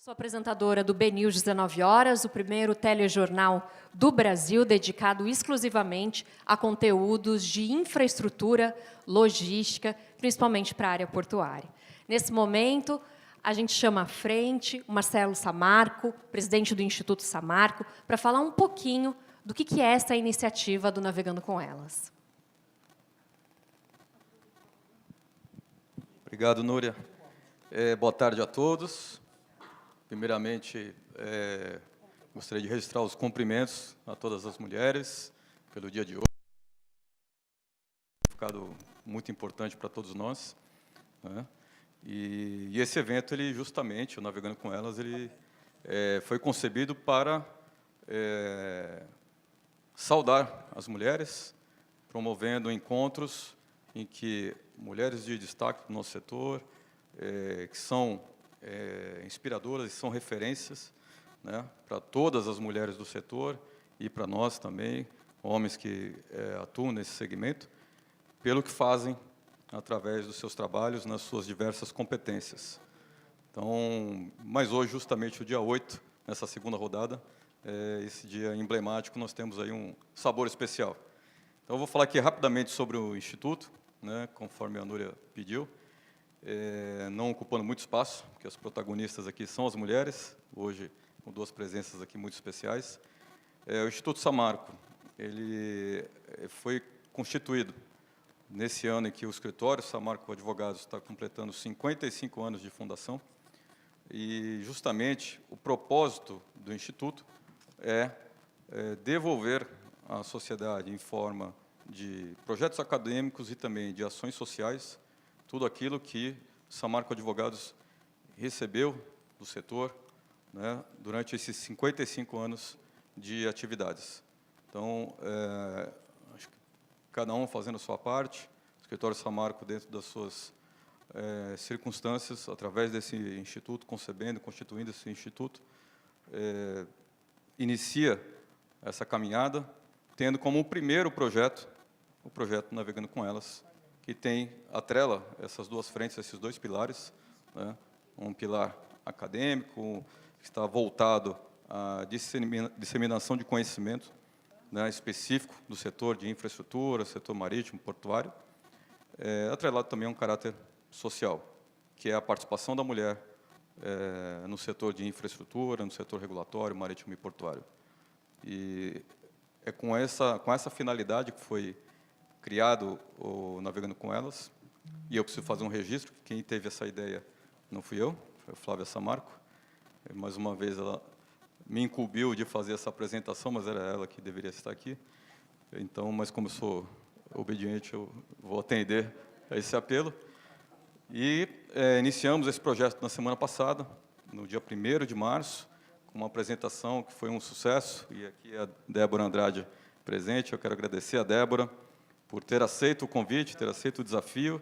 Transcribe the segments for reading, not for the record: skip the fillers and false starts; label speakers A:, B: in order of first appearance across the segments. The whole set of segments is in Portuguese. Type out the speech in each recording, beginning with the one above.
A: Sou apresentadora do BNews 19 horas, o primeiro telejornal do Brasil dedicado exclusivamente a conteúdos de infraestrutura, logística, principalmente para a área portuária. Nesse momento, a gente chama à frente o Marcelo Samarco, presidente do Instituto Samarco, para falar um pouquinho do que é essa iniciativa do Navegando com Elas.
B: Obrigado, Núria. Boa tarde a todos. Primeiramente, gostaria de registrar os cumprimentos a todas as mulheres pelo dia de hoje. Ficado muito importante para todos nós, né? E esse evento, ele justamente, o Navegando com Elas, ele foi concebido para saudar as mulheres, promovendo encontros em que mulheres de destaque do nosso setor, que são inspiradoras e são referências, né, para todas as mulheres do setor e para nós também, homens que atuam nesse segmento, pelo que fazem através dos seus trabalhos nas suas diversas competências. Então, mas hoje, justamente o dia 8, nessa segunda rodada, esse dia emblemático, nós temos aí um sabor especial. Então, eu vou falar aqui rapidamente sobre o Instituto, né, conforme a Núria pediu, não ocupando muito espaço, porque as protagonistas aqui são as mulheres, hoje com duas presenças aqui muito especiais. O Instituto Samarco, ele foi constituído nesse ano em que o escritório Samarco Advogados está completando 55 anos de fundação, e justamente o propósito do Instituto é devolver à sociedade em forma de projetos acadêmicos e também de ações sociais tudo aquilo que o Samarco Advogados recebeu do setor, né, durante esses 55 anos de atividades. Então, acho que cada um fazendo a sua parte, o escritório Samarco, dentro das suas circunstâncias, através desse instituto, concebendo, constituindo esse instituto, inicia essa caminhada, tendo como o primeiro projeto, o projeto Navegando com Elas, que tem, atrela essas duas frentes, esses dois pilares, né? Um pilar acadêmico, que está voltado à disseminação de conhecimento, né, específico do setor de infraestrutura, setor marítimo, portuário, atrelado também a um caráter social, que é a participação da mulher no setor de infraestrutura, no setor regulatório, marítimo e portuário. E é com essa finalidade que foi criado o Navegando com Elas, e eu preciso fazer um registro, quem teve essa ideia não fui eu, foi a Flávia Samarco. Mais uma vez, ela me incumbiu de fazer essa apresentação, mas era ela que deveria estar aqui. Então, mas como eu sou obediente, eu vou atender a esse apelo. E iniciamos esse projeto na semana passada, no dia 1º de março, com uma apresentação que foi um sucesso, e aqui a Débora Andrade presente. Eu quero agradecer a Débora por ter aceito o convite, ter aceito o desafio.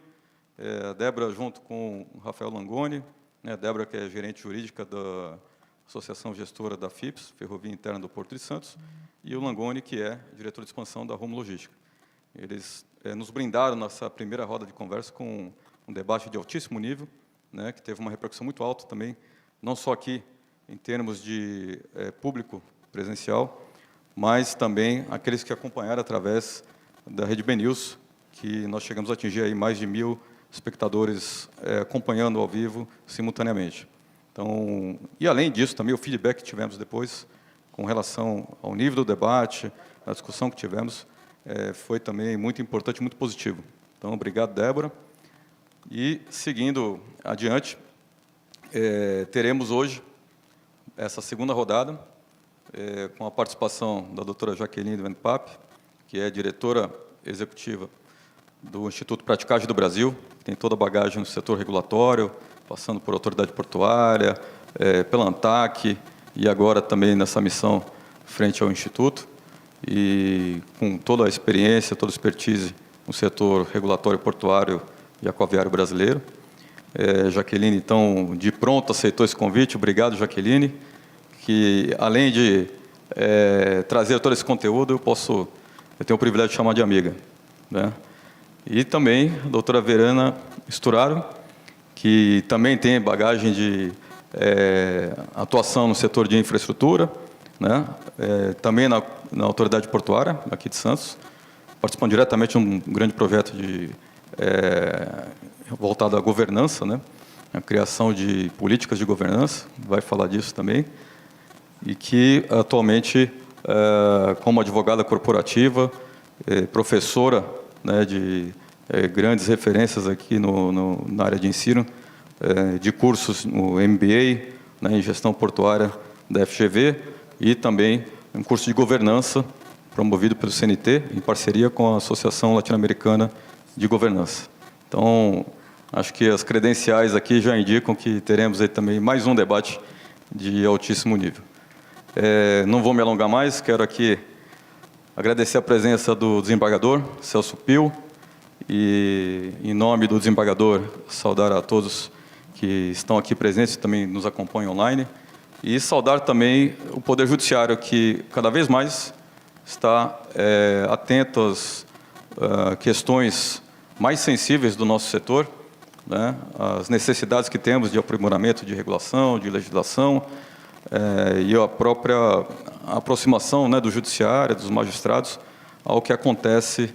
B: A Débora, junto com o Rafael Langoni, né, a Débora, que é gerente jurídica da Associação Gestora da FIPS, Ferrovia Interna do Porto de Santos, e o Langoni, que é diretor de expansão da Rumo Logística. Eles nos brindaram nessa primeira roda de conversa com um debate de altíssimo nível, né, que teve uma repercussão muito alta também, não só aqui, em termos de público presencial, mas também aqueles que acompanharam através da Rede BNews, que nós chegamos a atingir aí mais de 1.000 espectadores acompanhando ao vivo, simultaneamente. Então, e além disso, também o feedback que tivemos depois, com relação ao nível do debate, a discussão que tivemos, foi também muito importante, muito positivo. Então, obrigado, Débora. E, seguindo adiante, teremos hoje essa segunda rodada, com a participação da doutora Jaqueline Van Pape, que é diretora executiva do Instituto Praticagem do Brasil, que tem toda a bagagem no setor regulatório, passando por autoridade portuária, pela ANTAC, e agora também nessa missão frente ao Instituto, e com toda a experiência, toda a expertise no setor regulatório portuário e aquaviário brasileiro. Jaqueline, então, de pronto aceitou esse convite. Obrigado, Jaqueline, que além de trazer todo esse conteúdo, eu tenho o privilégio de chamar de amiga, né? E também a doutora Verana Sturaro, que também tem bagagem de atuação no setor de infraestrutura, né? Também na autoridade portuária, aqui de Santos, participando diretamente de um grande projeto voltado à governança, né? A criação de políticas de governança, vai falar disso também, e que atualmente, como advogada corporativa, professora, né, de grandes referências aqui na área de ensino, de cursos no MBA, né, em gestão portuária da FGV, e também um curso de governança promovido pelo CNT, em parceria com a Associação Latino-Americana de Governança. Então, acho que as credenciais aqui já indicam que teremos aí também mais um debate de altíssimo nível. Não vou me alongar mais, quero aqui agradecer a presença do desembargador Celso Pio e, em nome do desembargador, saudar a todos que estão aqui presentes e também nos acompanham online, e saudar também o Poder Judiciário, que cada vez mais está atento às questões mais sensíveis do nosso setor, né, as necessidades que temos de aprimoramento de regulação, de legislação, e a própria aproximação, né, do judiciário, dos magistrados, ao que acontece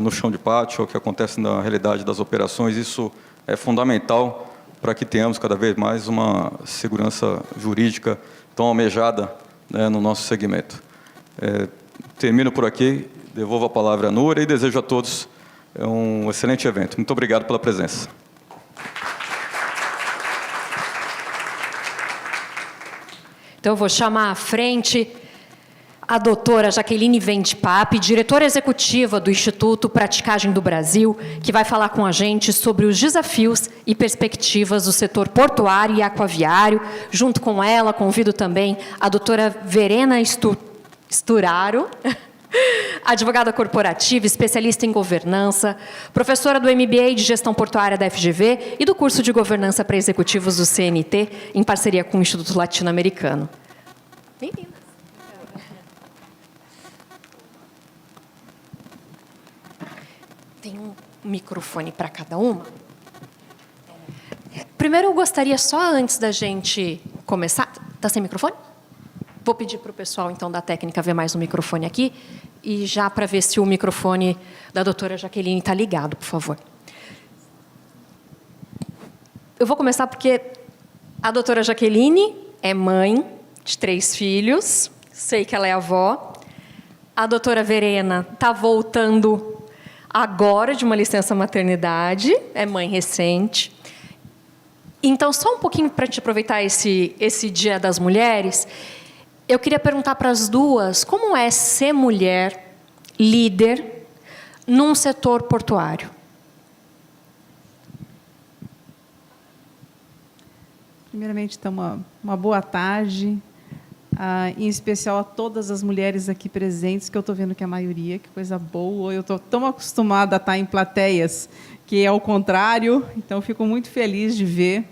B: no chão de pátio, ao que acontece na realidade das operações. Isso é fundamental para que tenhamos cada vez mais uma segurança jurídica tão almejada, né, no nosso segmento. Termino por aqui, devolvo a palavra à Núria e desejo a todos um excelente evento. Muito obrigado pela presença.
A: Então, eu vou chamar à frente a doutora Jaqueline Vendipap, diretora executiva do Instituto Praticagem do Brasil, que vai falar com a gente sobre os desafios e perspectivas do setor portuário e aquaviário. Junto com ela, convido também a doutora Verena Sturaro, advogada corporativa, especialista em governança, professora do MBA de Gestão Portuária da FGV e do curso de Governança para Executivos do CNT, em parceria com o Instituto Latino-Americano. Bem-vinda. Tem um microfone para cada uma. Primeiro, eu gostaria, só antes da gente começar... Está sem microfone? Vou pedir para o pessoal, então, da técnica ver mais um microfone aqui, e já para ver se o microfone da doutora Jaqueline está ligado, por favor. Eu vou começar porque a doutora Jaqueline é mãe de 3 filhos, sei que ela é avó. A doutora Verena está voltando agora de uma licença maternidade, é mãe recente. Então, só um pouquinho para te aproveitar esse Dia das Mulheres, eu queria perguntar para as duas como é ser mulher, líder, num setor portuário.
C: Primeiramente, então, uma boa tarde, em especial a todas as mulheres aqui presentes, que eu estou vendo que é a maioria, que coisa boa. Eu estou tão acostumada a estar em plateias, que é o contrário, então eu fico muito feliz de ver.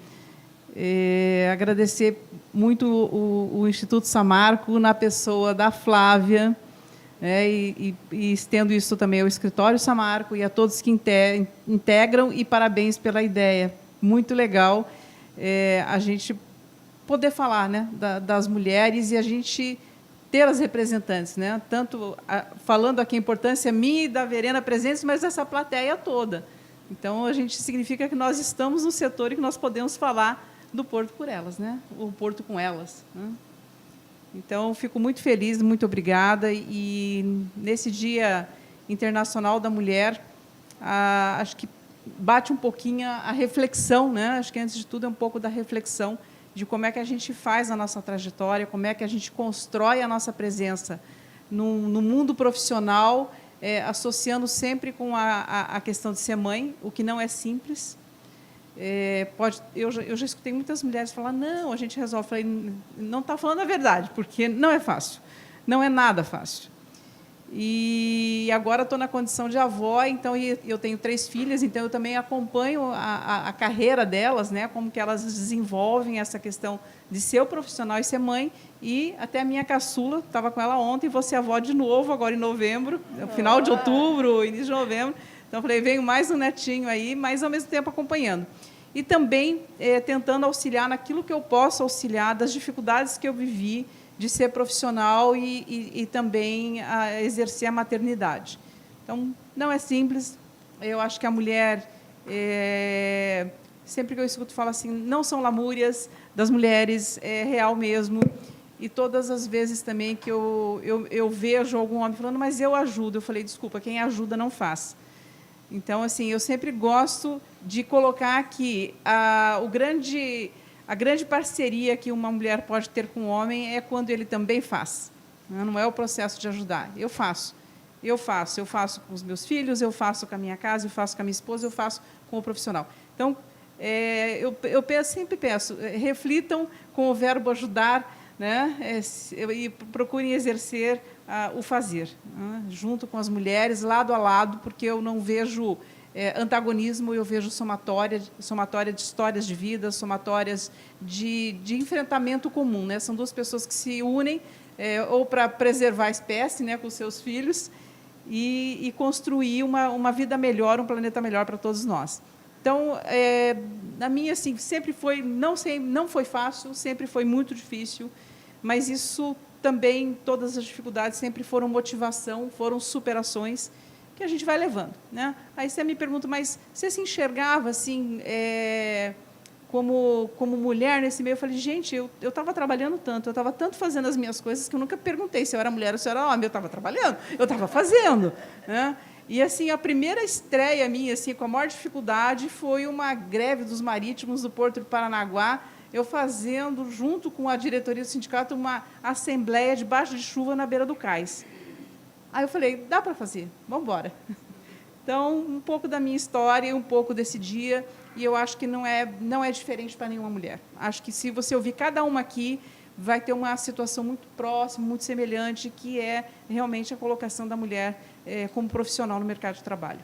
C: Agradecer muito o Instituto Samarco, na pessoa da Flávia, e estendo isso também ao Escritório Samarco e a todos que integram, e parabéns pela ideia. Muito legal a gente poder falar, né, das mulheres e a gente ter as representantes, né, tanto falando aqui a importância minha e da Verena presentes, mas dessa plateia toda. Então, a gente significa que nós estamos no setor e que nós podemos falar do Porto por elas, né, o Porto com elas, né? Então, fico muito feliz, muito obrigada. E nesse Dia Internacional da Mulher, acho que bate um pouquinho a reflexão, né? Acho que, antes de tudo, é um pouco da reflexão de como é que a gente faz a nossa trajetória, como é que a gente constrói a nossa presença no mundo profissional, associando sempre com a questão de ser mãe, o que não é simples. Eu já escutei muitas mulheres falar, não, a gente resolve. Eu falei, não está falando a verdade, porque não é fácil, não é nada fácil. E agora estou na condição de avó, então eu tenho 3 filhas, então eu também acompanho a carreira delas, né, como que elas desenvolvem essa questão de ser o profissional e ser mãe. E até a minha caçula, estava com ela ontem, vou ser avó de novo, agora em novembro, final de outubro, início de novembro. Então, eu falei, venho mais um netinho aí, mas, ao mesmo tempo, acompanhando. e também tentando auxiliar naquilo que eu posso auxiliar, das dificuldades que eu vivi de ser profissional e também exercer a maternidade. Então, não é simples. Eu acho que a mulher, sempre que eu escuto, fala assim, não são lamúrias das mulheres, é real mesmo. E todas as vezes também que eu vejo algum homem falando, mas eu ajudo. Eu falei, desculpa, quem ajuda não faz. Então, assim, eu sempre gosto de colocar que a grande parceria que uma mulher pode ter com o homem é quando ele também faz. Não é o processo de ajudar. Eu faço com os meus filhos, eu faço com a minha casa, eu faço com a minha esposa, eu faço com o profissional. Então, sempre peço, reflitam com o verbo ajudar, né? E procurem exercer o fazer, né? Junto com as mulheres, lado a lado, porque eu não vejo antagonismo, eu vejo somatória de histórias de vida, somatórias de enfrentamento comum, né? São duas pessoas que se unem ou para preservar a espécie, né, com seus filhos, e construir uma vida melhor, um planeta melhor para todos nós. Então, na minha, assim, sempre foi, não foi fácil, sempre foi muito difícil, mas isso também, todas as dificuldades sempre foram motivação, foram superações que a gente vai levando, né? Aí você me pergunta, mas você se enxergava assim, como mulher nesse meio? Eu falei, gente, eu estava trabalhando tanto, eu estava tanto fazendo as minhas coisas que eu nunca perguntei se eu era mulher ou se eu era homem. Eu estava trabalhando, eu estava fazendo, né? E assim, a primeira estreia minha, assim, com a maior dificuldade, foi uma greve dos marítimos do Porto de Paranaguá, eu fazendo, junto com a diretoria do sindicato, uma assembleia debaixo de chuva na beira do cais. Aí eu falei, dá para fazer, vamos embora. Então, um pouco da minha história, um pouco desse dia, e eu acho que não é diferente para nenhuma mulher. Acho que, se você ouvir cada uma aqui, vai ter uma situação muito próxima, muito semelhante, que é realmente a colocação da mulher como profissional no mercado de trabalho.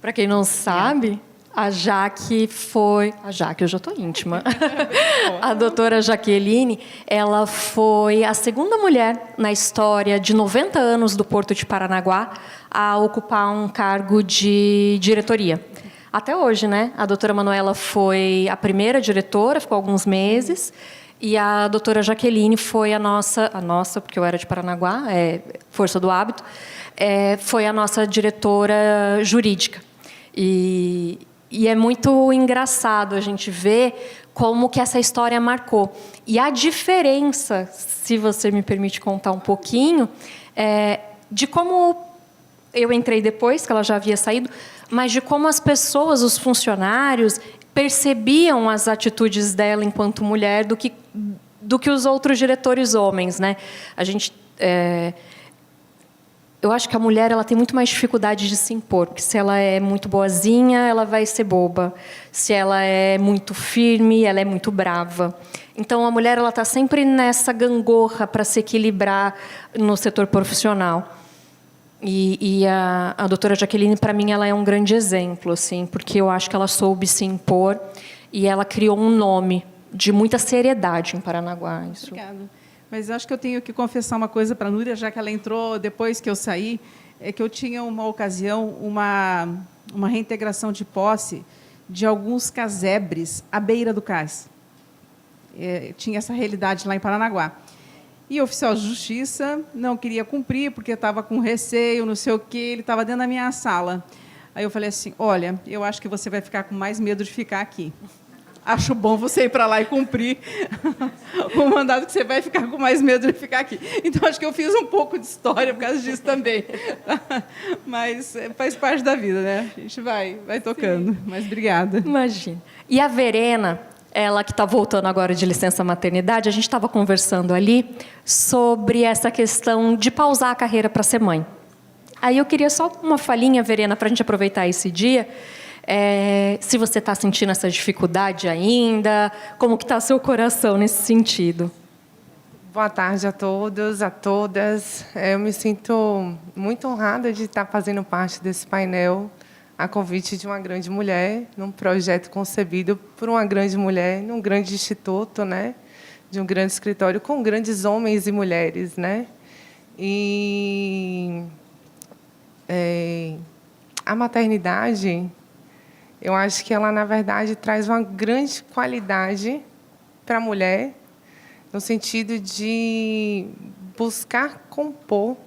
A: Para quem não sabe, a Jaque, eu já estou íntima. A doutora Jaqueline, ela foi a segunda mulher na história de 90 anos do Porto de Paranaguá a ocupar um cargo de diretoria. Até hoje, né? A doutora Manuela foi a primeira diretora, ficou alguns meses, e a doutora Jaqueline foi a nossa, porque eu era de Paranaguá, força do hábito, foi a nossa diretora jurídica. E é muito engraçado a gente ver como que essa história marcou. E a diferença, se você me permite contar um pouquinho, de como eu entrei depois, que ela já havia saído, mas de como as pessoas, os funcionários, percebiam as atitudes dela enquanto mulher do que os outros diretores homens, né? A gente... eu acho que a mulher, ela tem muito mais dificuldade de se impor, porque se ela é muito boazinha, ela vai ser boba. Se ela é muito firme, ela é muito brava. Então, a mulher, ela está sempre nessa gangorra para se equilibrar no setor profissional. E a doutora Jaqueline, para mim, ela é um grande exemplo, assim, porque eu acho que ela soube se impor e ela criou um nome de muita seriedade em Paranaguá. Isso.
C: Obrigada. Mas acho que eu tenho que confessar uma coisa para a Núria, já que ela entrou depois que eu saí, é que eu tinha uma ocasião, uma reintegração de posse de alguns casebres à beira do cais. Tinha essa realidade lá em Paranaguá. E o oficial de justiça não queria cumprir, porque estava com receio, não sei o quê, ele estava dentro da minha sala. Aí eu falei assim, olha, eu acho que você vai ficar com mais medo de ficar aqui. Acho bom você ir para lá e cumprir o mandado, que você vai ficar com mais medo de ficar aqui. Então, acho que eu fiz um pouco de história por causa disso também. Mas faz parte da vida, né? A gente vai tocando. Sim. Mas obrigada.
A: Imagina. E a Verena, ela que está voltando agora de licença maternidade, a gente estava conversando ali sobre essa questão de pausar a carreira para ser mãe. Aí eu queria só uma falinha, Verena, para a gente aproveitar esse dia. Se você está sentindo essa dificuldade ainda, como que está seu coração nesse sentido?
D: Boa tarde a todos, a todas. Eu me sinto muito honrada de estar fazendo parte desse painel a convite de uma grande mulher, num projeto concebido por uma grande mulher, num grande instituto, né, de um grande escritório com grandes homens e mulheres, né? E a maternidade, Eu acho que ela, na verdade, traz uma grande qualidade para a mulher, no sentido de buscar compor,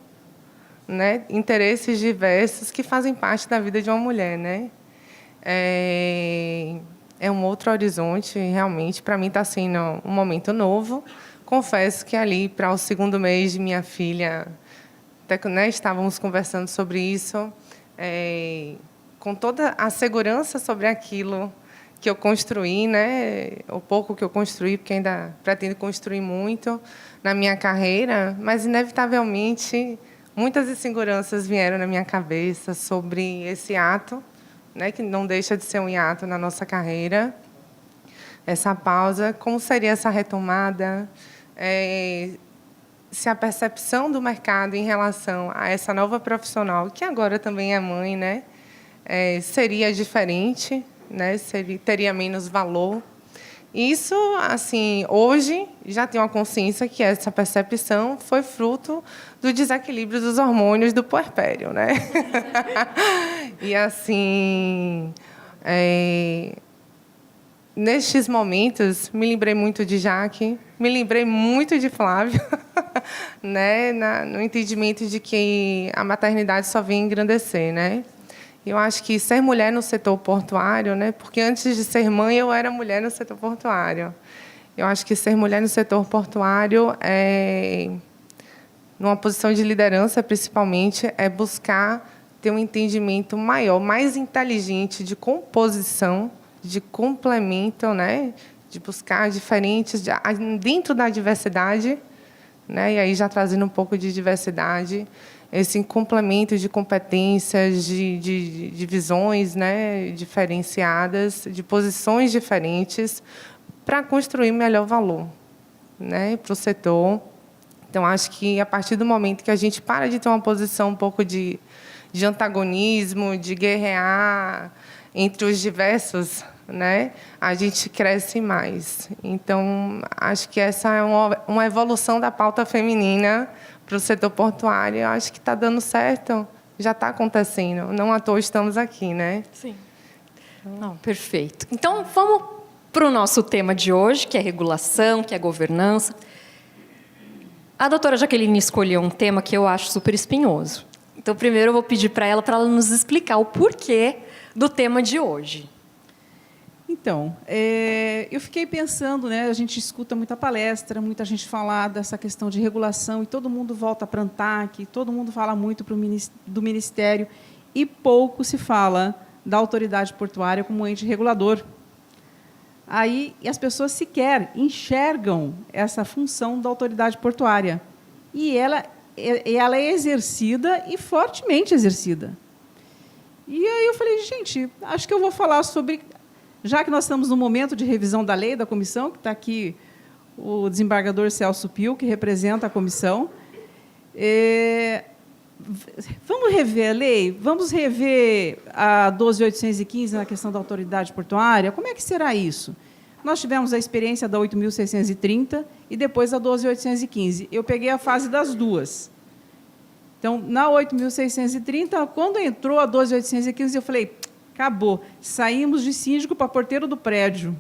D: né, interesses diversos que fazem parte da vida de uma mulher, né? É um outro horizonte, realmente. Para mim está sendo um momento novo. Confesso que ali, para o 2º mês de minha filha, até, né, estávamos conversando sobre isso, com toda a segurança sobre aquilo que eu construí, né, o pouco que eu construí, porque ainda pretendo construir muito na minha carreira, mas, inevitavelmente, muitas inseguranças vieram na minha cabeça sobre esse ato, né, que não deixa de ser um hiato na nossa carreira, essa pausa, como seria essa retomada, se a percepção do mercado em relação a essa nova profissional, que agora também é mãe, né, seria diferente, né, teria menos valor. Isso, assim, hoje já tenho uma consciência que essa percepção foi fruto do desequilíbrio dos hormônios do puerpério, né? E, assim, nestes momentos, me lembrei muito de Jaque, me lembrei muito de Flávio, né? No entendimento de que a maternidade só vem engrandecer, né? Eu acho que ser mulher no setor portuário, né? Porque antes de ser mãe eu era mulher no setor portuário. Eu acho que ser mulher no setor portuário, numa posição de liderança, principalmente, é buscar ter um entendimento maior, mais inteligente de composição, de complemento, né? De buscar diferentes dentro da diversidade, né? E aí já trazendo um pouco de diversidade, esse complemento de competências, de visões, né, diferenciadas, de posições diferentes, para construir melhor valor, né, para o setor. Então, acho que, a partir do momento que a gente para de ter uma posição um pouco de antagonismo, de guerrear entre os diversos, né, a gente cresce mais. Então, acho que essa é uma evolução da pauta feminina para o setor portuário. Eu acho que está dando certo, já está acontecendo. Não à toa estamos aqui, né?
A: Sim. Não, perfeito. Então, vamos para o nosso tema de hoje, que é regulação, que é governança. A doutora Jaqueline escolheu um tema que eu acho super espinhoso. Então, primeiro eu vou pedir para ela nos explicar o porquê do tema de hoje.
C: Então, eu fiquei pensando, né, a gente escuta muita palestra, muita gente falar dessa questão de regulação, e todo mundo volta para a ANTAC, todo mundo fala muito do Ministério, e pouco se fala da autoridade portuária como ente regulador. Aí as pessoas sequer enxergam essa função da autoridade portuária. E ela é exercida e fortemente exercida. E aí eu falei, gente, acho que eu vou falar sobre... Já que nós estamos no momento de revisão da lei da comissão, que está aqui o desembargador Celso Pio, que representa a comissão, vamos rever a lei? Vamos rever a 12.815 na questão da autoridade portuária? Como é que será isso? Nós tivemos a experiência da 8.630 e depois a 12.815. Eu peguei a fase das duas. Então, na 8.630, quando entrou a 12.815, eu falei... Acabou. Saímos de síndico para porteiro do prédio.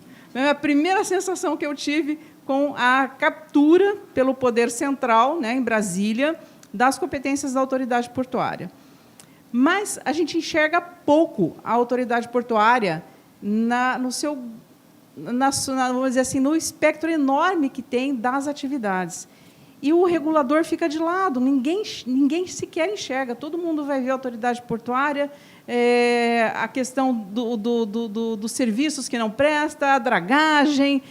C: A primeira sensação que eu tive com a captura pelo Poder Central, né, em Brasília, das competências da autoridade portuária. Mas a gente enxerga pouco a autoridade portuária vamos dizer assim, no espectro enorme que tem das atividades. E o regulador fica de lado, ninguém sequer enxerga. Todo mundo vai ver a autoridade portuária, a questão dos serviços que não presta, a dragagem,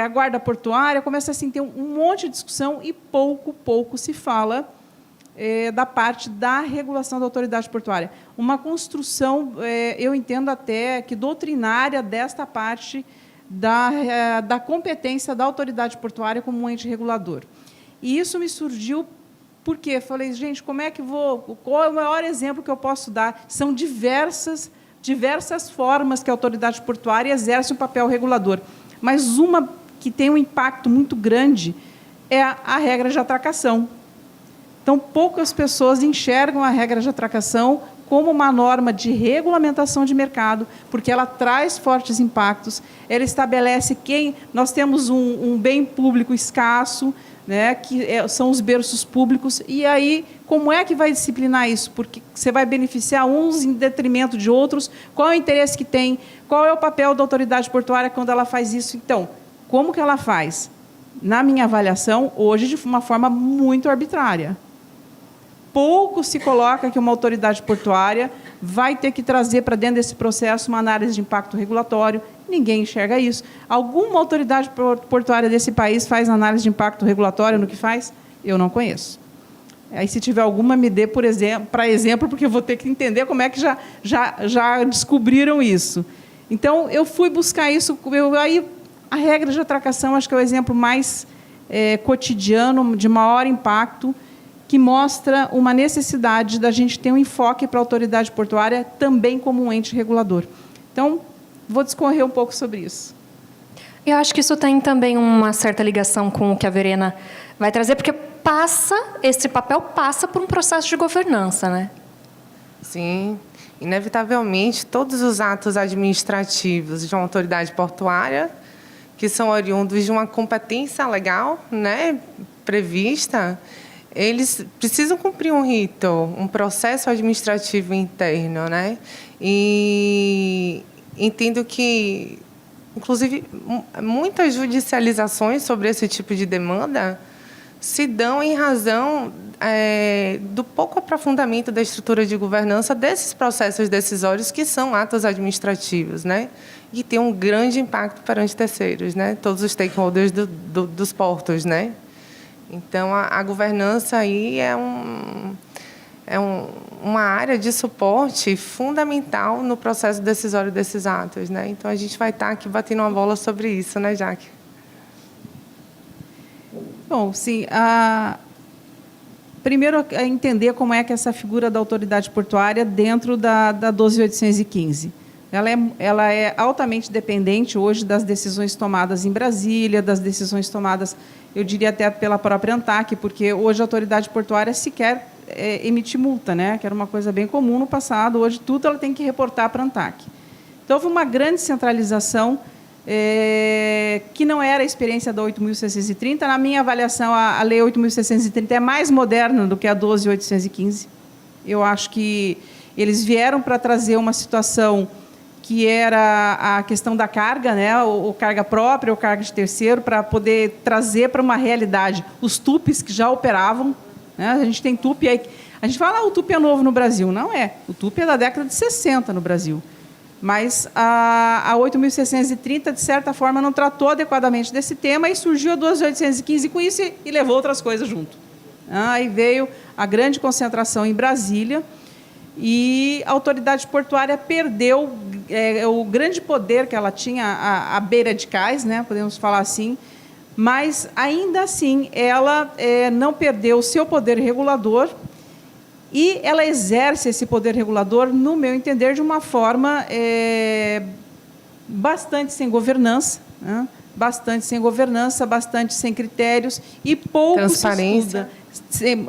C: a guarda portuária, começa assim, ter um monte de discussão e pouco se fala da parte da regulação da autoridade portuária. Uma construção, eu entendo até que doutrinária desta parte da competência da autoridade portuária como um ente regulador. E isso me surgiu porque falei, gente, como é que qual é o maior exemplo que eu posso dar? São diversas formas que a autoridade portuária exerce um papel regulador, mas uma que tem um impacto muito grande é a regra de atracação. Então, poucas pessoas enxergam a regra de atracação como uma norma de regulamentação de mercado, porque ela traz fortes impactos, ela estabelece quem... Nós temos um bem público escasso, né, que são os berços públicos, e aí, como é que vai disciplinar isso? Porque você vai beneficiar uns em detrimento de outros, qual é o interesse que tem, qual é o papel da autoridade portuária quando ela faz isso? Então, como que ela faz? Na minha avaliação, hoje, de uma forma muito arbitrária. Pouco se coloca que uma autoridade portuária vai ter que trazer para dentro desse processo uma análise de impacto regulatório. Ninguém enxerga isso. Alguma autoridade portuária desse país faz análise de impacto regulatório no que faz? Eu não conheço. Aí, se tiver alguma, me dê para exemplo, porque eu vou ter que entender como é que já descobriram isso. Então, eu fui buscar isso. Aí, a regra de atracação, acho que é o exemplo mais cotidiano, de maior impacto, que mostra uma necessidade da gente ter um enfoque para a autoridade portuária também como um ente regulador. Então, vou discorrer um pouco sobre isso.
A: Eu acho que isso tem também uma certa ligação com o que a Verena vai trazer, porque esse papel passa por um processo de governança, né?
D: Sim, inevitavelmente, todos os atos administrativos de uma autoridade portuária, que são oriundos de uma competência legal, né, prevista, eles precisam cumprir um rito, um processo administrativo interno, né? E entendo que, inclusive, muitas judicializações sobre esse tipo de demanda se dão em razão do pouco aprofundamento da estrutura de governança desses processos decisórios que são atos administrativos, né? E tem um grande impacto perante terceiros, né? Todos os stakeholders dos portos, né? Então, a governança aí uma área de suporte fundamental no processo decisório desses atos, né? Então, a gente vai estar aqui batendo uma bola sobre isso, né, Jaque?
C: Bom, sim. Primeiro, entender como é que essa figura da autoridade portuária dentro da 12.815. Ela é altamente dependente hoje das decisões tomadas em Brasília, das decisões tomadas, eu diria até pela própria ANTAC, porque hoje a autoridade portuária sequer emite multa, né? Que era uma coisa bem comum no passado. Hoje tudo ela tem que reportar para a ANTAC. Então, houve uma grande centralização que não era a experiência da 8.630. Na minha avaliação, a Lei 8.630 é mais moderna do que a 12.815. Eu acho que eles vieram para trazer uma situação que era a questão da carga, né, ou carga própria ou carga de terceiro, para poder trazer para uma realidade os TUPs que já operavam. Né? A gente tem TUP aí. A gente fala, o TUP é novo no Brasil. Não é. O TUP é da década de 60 no Brasil. Mas a 8.630, de certa forma, não tratou adequadamente desse tema e surgiu a 12.815 com isso e levou outras coisas junto. Aí veio a grande concentração em Brasília e a autoridade portuária perdeu o grande poder que ela tinha à beira de cais, né, podemos falar assim, mas, ainda assim, ela não perdeu o seu poder regulador e ela exerce esse poder regulador, no meu entender, de uma forma bastante sem governança, né? Bastante sem critérios e pouco se estuda,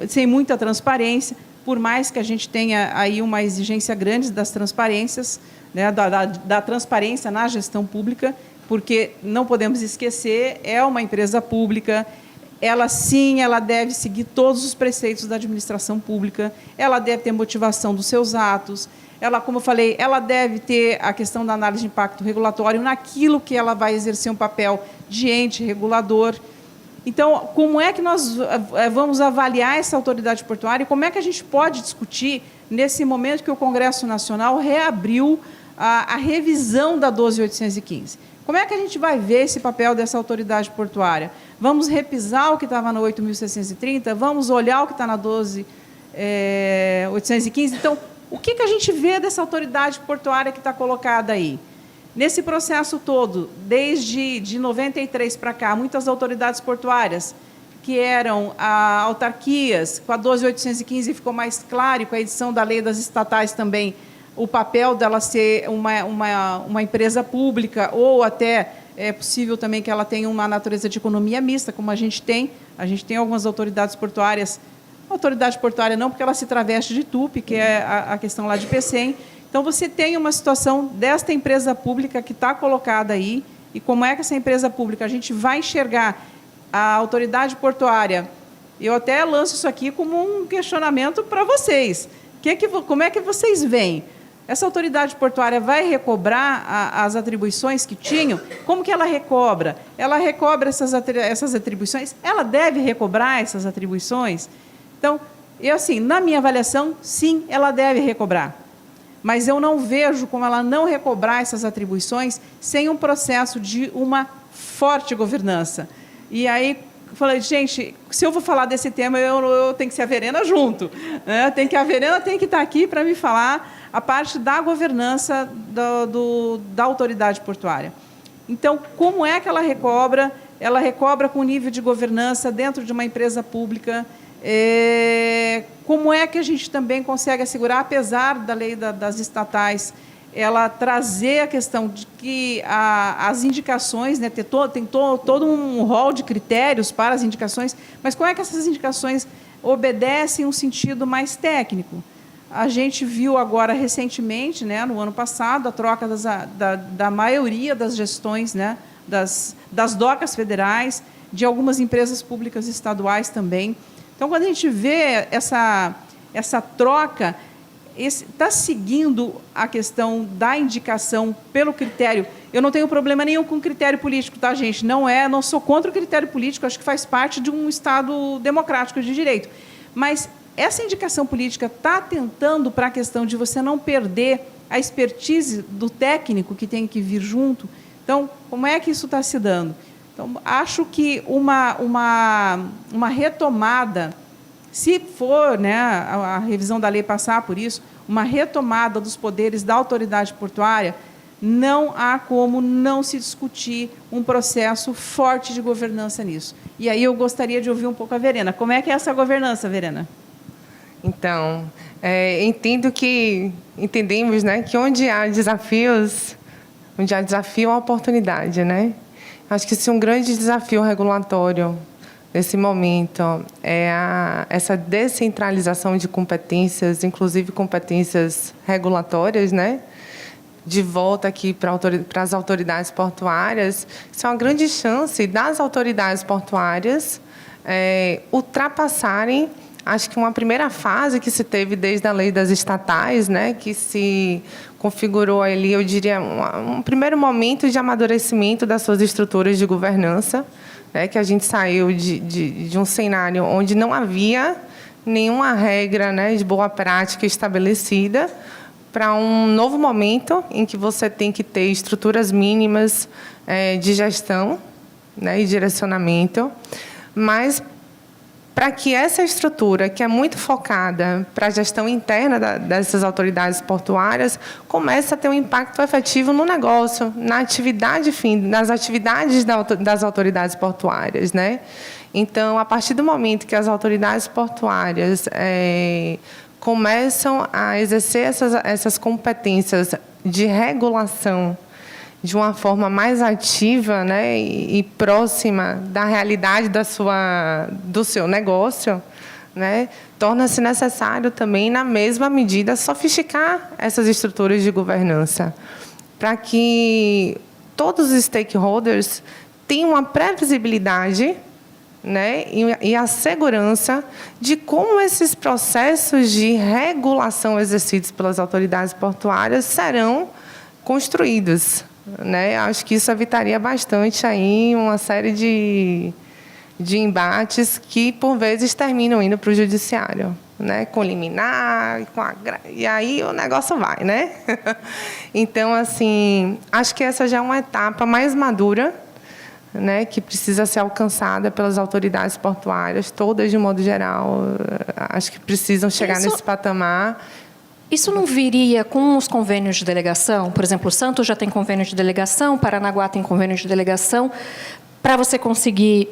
C: sem muita transparência, por mais que a gente tenha aí uma exigência grande das transparências, né, da transparência na gestão pública, porque não podemos esquecer, é uma empresa pública, ela sim, ela deve seguir todos os preceitos da administração pública, ela deve ter motivação dos seus atos, ela, como eu falei, ela deve ter a questão da análise de impacto regulatório naquilo que ela vai exercer um papel de ente regulador. Então, como é que nós vamos avaliar essa autoridade portuária e como é que a gente pode discutir nesse momento que o Congresso Nacional reabriu a revisão da 12.815? Como é que a gente vai ver esse papel dessa autoridade portuária? Vamos repisar o que estava na 8.630? Vamos olhar o que está na 12.815? Então, o que a gente vê dessa autoridade portuária que está colocada aí? Nesse processo todo, desde de 93 para cá, muitas autoridades portuárias, que eram autarquias, com a 12.815 ficou mais claro, e com a edição da lei das estatais também, o papel dela ser uma empresa pública, ou até é possível também que ela tenha uma natureza de economia mista, como a gente tem algumas autoridades portuárias A autoridade portuária não, porque ela se traveste de TUP, que é a questão lá de PCM. Então, você tem uma situação desta empresa pública que está colocada aí, e como é que essa empresa pública, a gente vai enxergar a autoridade portuária. Eu até lanço isso aqui como um questionamento para vocês. Como é que vocês veem? Essa autoridade portuária vai recobrar as atribuições que tinham? Como que ela recobra? Ela recobra essas atribuições? Ela deve recobrar essas atribuições? Então, assim, na minha avaliação, sim, ela deve recobrar. Mas eu não vejo como ela não recobrar essas atribuições sem um processo de uma forte governança. E aí, eu falei, gente, se eu vou falar desse tema, eu tenho que ser a Verena junto. Né? A Verena tem que estar aqui para me falar a parte da governança da autoridade portuária. Então, como é que ela recobra? Ela recobra com nível de governança dentro de uma empresa pública. Como é que a gente também consegue assegurar, apesar da lei das estatais, ela trazer a questão de que as indicações, né, tem todo um rol de critérios para as indicações, mas como é que essas indicações obedecem um sentido mais técnico? A gente viu agora, recentemente, né, no ano passado, a troca da maioria das gestões, né, das docas federais, de algumas empresas públicas estaduais também. Então, quando a gente vê essa troca, está seguindo a questão da indicação pelo critério. Eu não tenho problema nenhum com critério político, tá, gente? Não sou contra o critério político, acho que faz parte de um Estado democrático de direito. Mas essa indicação política está atentando para a questão de você não perder a expertise do técnico que tem que vir junto. Então, como é que isso está se dando? Então, acho que uma retomada, se for, né, a revisão da lei passar por isso, uma retomada dos poderes da autoridade portuária, não há como não se discutir um processo forte de governança nisso. E aí eu gostaria de ouvir um pouco a Verena. Como é que é essa governança, Verena?
D: Então, entendemos, né, que onde há desafio, há oportunidade, né? Acho que esse é um grande desafio regulatório nesse momento, essa descentralização de competências, inclusive competências regulatórias, né? De volta aqui para as autoridades portuárias. Isso é uma grande chance das autoridades portuárias ultrapassarem, acho que uma primeira fase que se teve desde a lei das estatais, né, que se configurou ali, eu diria, um primeiro momento de amadurecimento das suas estruturas de governança, né, que a gente saiu de um cenário onde não havia nenhuma regra, né, de boa prática estabelecida, para um novo momento em que você tem que ter estruturas mínimas de gestão, né, e direcionamento, mas para que essa estrutura, que é muito focada para a gestão interna dessas autoridades portuárias, comece a ter um impacto efetivo no negócio, nas atividades das autoridades portuárias, né? Então, a partir do momento que as autoridades portuárias começam a exercer essas competências de regulação de uma forma mais ativa, né, e próxima da realidade do seu negócio, né, torna-se necessário também, na mesma medida, sofisticar essas estruturas de governança, para que todos os stakeholders tenham uma previsibilidade, né, e a segurança de como esses processos de regulação exercidos pelas autoridades portuárias serão construídos, né? Acho que isso evitaria bastante aí uma série de embates que, por vezes, terminam indo para o judiciário, né? Com liminar, e aí o negócio vai, né? Então, assim, acho que essa já é uma etapa mais madura, né, que precisa ser alcançada pelas autoridades portuárias, todas de modo geral, acho que precisam chegar nesse patamar.
A: Isso não viria com os convênios de delegação? Por exemplo, o Santos já tem convênio de delegação, Paranaguá tem convênio de delegação. Para você conseguir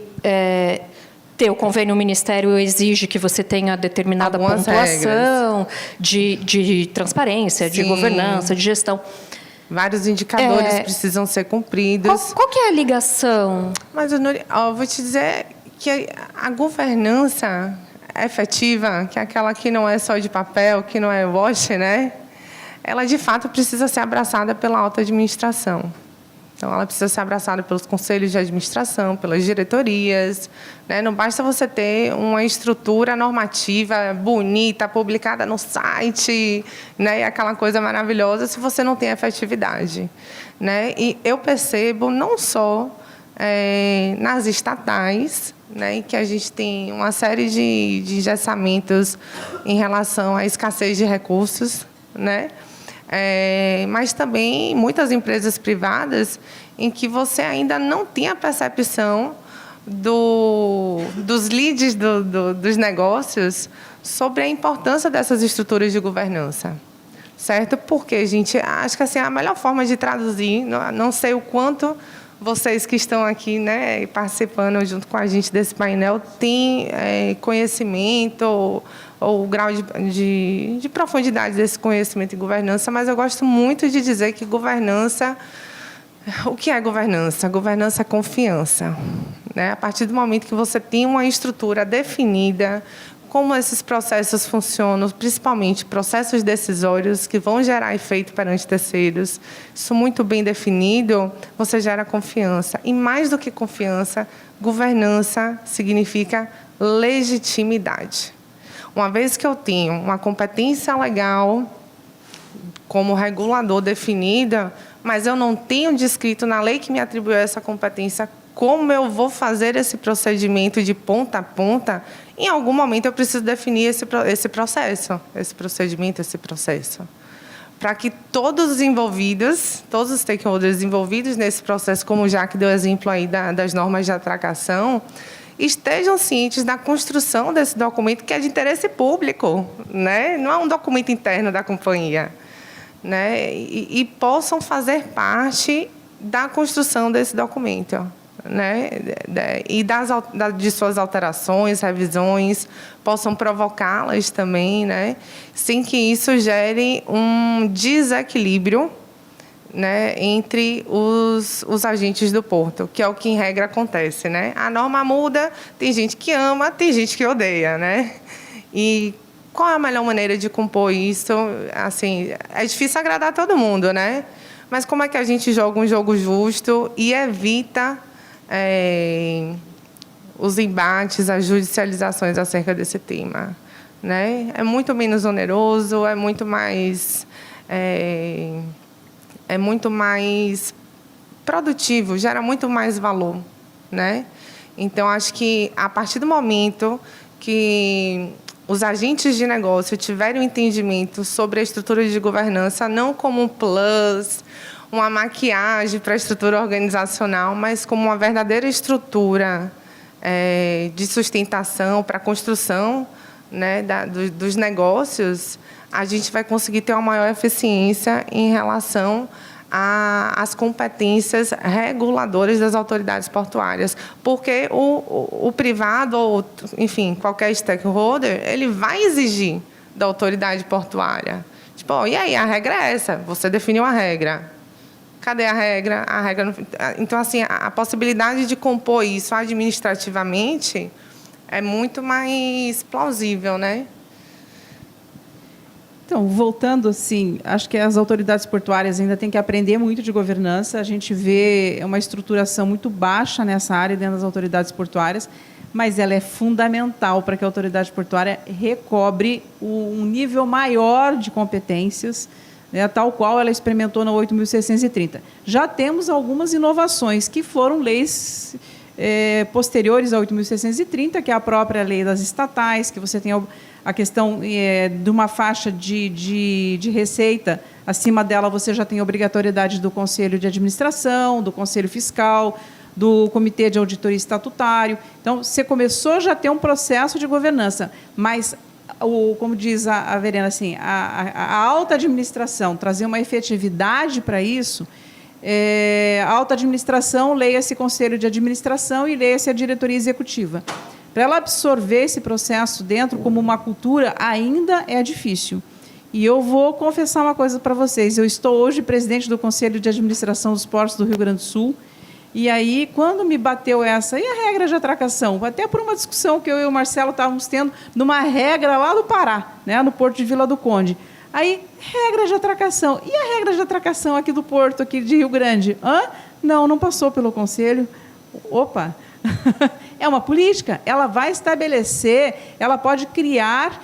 A: ter o convênio, o Ministério exige que você tenha determinada pontuação de transparência, de governança, de gestão.
D: Vários indicadores precisam ser cumpridos.
A: Qual que é a ligação?
D: Mas, eu vou te dizer que a governança efetiva, que é aquela que não é só de papel, que não é wash, né? Ela, de fato, precisa ser abraçada pela alta administração. Então, ela precisa ser abraçada pelos conselhos de administração, pelas diretorias, né? Não basta você ter uma estrutura normativa bonita, publicada no site, né? E aquela coisa maravilhosa, se você não tem efetividade, né? E eu percebo, não só nas estatais, né? Que a gente tem uma série de engessamentos em relação à escassez de recursos, né? Mas também muitas empresas privadas em que você ainda não tem a percepção dos leads dos negócios sobre a importância dessas estruturas de governança, certo? Porque, gente, acho que assim, a melhor forma de traduzir, não sei o quanto vocês que estão aqui, né, participando junto com a gente desse painel têm conhecimento ou grau de profundidade desse conhecimento em governança, mas eu gosto muito de dizer que governança... O que é governança? Governança é confiança, né? A partir do momento que você tem uma estrutura definida, como esses processos funcionam, principalmente processos decisórios que vão gerar efeito perante terceiros, isso muito bem definido, você gera confiança. E mais do que confiança, governança significa legitimidade. Uma vez que eu tenho uma competência legal como regulador definida, mas eu não tenho descrito na lei que me atribuiu essa competência como eu vou fazer esse procedimento de ponta a ponta, em algum momento eu preciso definir esse processo, esse procedimento, esse processo. Para que todos os envolvidos, todos os stakeholders envolvidos nesse processo, como o Jaque deu exemplo aí das normas de atracação, estejam cientes da construção desse documento que é de interesse público, né? Não é um documento interno da companhia, né? E possam fazer parte da construção desse documento, né? E de suas alterações, revisões, possam provocá-las também, né? Sem que isso gere um desequilíbrio, né, entre os agentes do porto, que é o que, em regra, acontece, né? A norma muda, tem gente que ama, tem gente que odeia, né? E qual é a melhor maneira de compor isso? Assim, é difícil agradar todo mundo, né? Mas como é que a gente joga um jogo justo e evita os embates, as judicializações acerca desse tema, né? É muito menos oneroso, é muito mais produtivo, gera muito mais valor, né? Então, acho que, a partir do momento que os agentes de negócio tiverem um entendimento sobre a estrutura de governança, não como um plus, uma maquiagem para a estrutura organizacional, mas como uma verdadeira estrutura de sustentação para a construção, né, dos negócios, a gente vai conseguir ter uma maior eficiência em relação às competências reguladoras das autoridades portuárias. Porque o privado, ou, enfim, qualquer stakeholder, ele vai exigir da autoridade portuária. Tipo, oh, e aí, a regra é essa, você definiu a regra. Cadê a regra? A regra não... Então, assim, a possibilidade de compor isso administrativamente é muito mais plausível, né?
C: Então, voltando assim, acho que as autoridades portuárias ainda têm que aprender muito de governança. A gente vê uma estruturação muito baixa nessa área dentro das autoridades portuárias, mas ela é fundamental para que a autoridade portuária recobre um nível maior de competências, né, tal qual ela experimentou na 8.630. Já temos algumas inovações que foram leis posteriores a 8.630, que é a própria lei das estatais, que você tem a questão de uma faixa de receita, acima dela você já tem a obrigatoriedade do Conselho de Administração, do Conselho Fiscal, do Comitê de Auditoria Estatutário. Então, você começou já a ter um processo de governança, mas, como diz a Verena, assim, a alta administração, trazer uma efetividade para isso, a alta administração, leia-se Conselho de Administração e leia-se a diretoria executiva. Para ela absorver esse processo dentro como uma cultura, ainda é difícil. E eu vou confessar uma coisa para vocês. Eu estou hoje presidente do Conselho de Administração dos Portos do Rio Grande do Sul E aí, quando me bateu essa, e a regra de atracação? Até por uma discussão que eu e o Marcelo estávamos tendo numa regra lá do Pará, né, no Porto de Vila do Conde. Aí, regra de atracação. E a regra de atracação aqui do Porto, aqui de Rio Grande? Não passou pelo Conselho. Opa! É uma política. Ela vai estabelecer, ela pode criar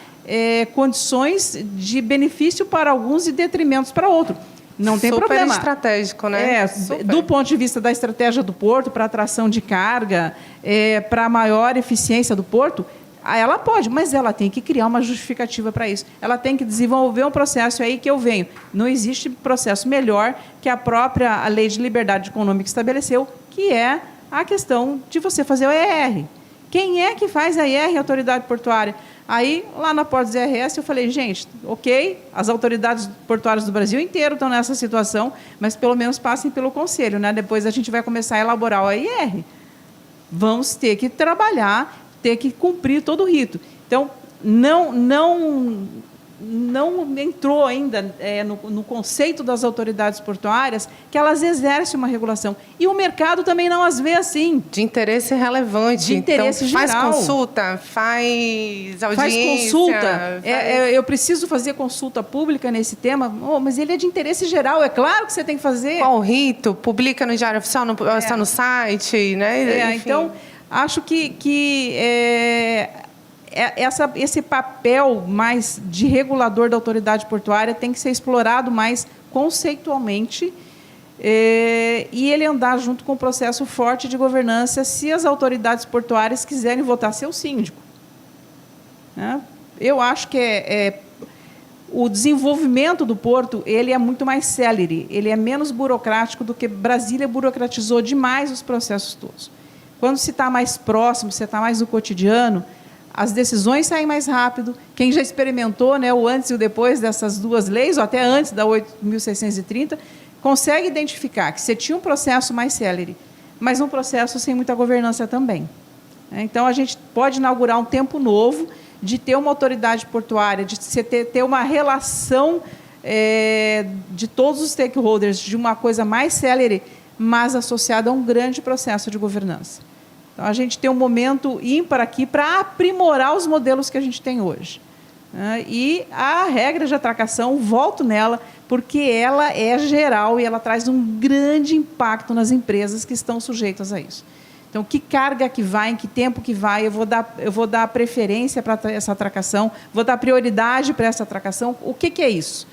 C: condições de benefício para alguns e detrimentos para outros. Não tem problema.
D: Super estratégico, né?
C: Do ponto de vista da estratégia do porto, para atração de carga, para maior eficiência do porto, ela pode, mas ela tem que criar uma justificativa para isso. Ela tem que desenvolver um processo aí que eu venho. Não existe processo melhor que a própria Lei de Liberdade Econômica estabeleceu, que é a questão de você fazer o ER. Quem é que faz a ER, a autoridade portuária? Aí, lá na Portos RS, eu falei, gente, ok, as autoridades portuárias do Brasil inteiro estão nessa situação, mas pelo menos passem pelo Conselho, né? Depois a gente vai começar a elaborar o ER. Vamos ter que trabalhar, ter que cumprir todo o rito. Então, não entrou ainda no conceito das autoridades portuárias que elas exercem uma regulação. E o mercado também não as vê assim.
D: De interesse relevante.
C: De interesse
D: então,
C: geral.
D: Faz consulta, faz audiência.
C: Faz consulta. Eu preciso fazer consulta pública nesse tema, mas ele é de interesse geral. É claro que você tem que fazer.
D: Qual o rito? Publica no Diário Oficial, está no site, né?
C: Então, acho que esse papel mais de regulador da autoridade portuária tem que ser explorado mais conceitualmente e ele andar junto com um processo forte de governança se as autoridades portuárias quiserem votar seu síndico. Eu acho que o desenvolvimento do porto ele é muito mais célere, ele é menos burocrático do que Brasília burocratizou demais os processos todos. Quando se está mais próximo, você está mais no cotidiano, as decisões saem mais rápido. Quem já experimentou, né, o antes e o depois dessas duas leis, ou até antes da 8.630, consegue identificar que você tinha um processo mais célere, mas um processo sem muita governança também. Então, a gente pode inaugurar um tempo novo de ter uma autoridade portuária, de você ter uma relação de todos os stakeholders, de uma coisa mais célere, mas associada a um grande processo de governança. Então, a gente tem um momento ímpar aqui para aprimorar os modelos que a gente tem hoje. E a regra de atracação, volto nela, porque ela é geral e ela traz um grande impacto nas empresas que estão sujeitas a isso. Então, que carga que vai, em que tempo que vai, eu vou dar preferência para essa atracação, vou dar prioridade para essa atracação. O que é isso?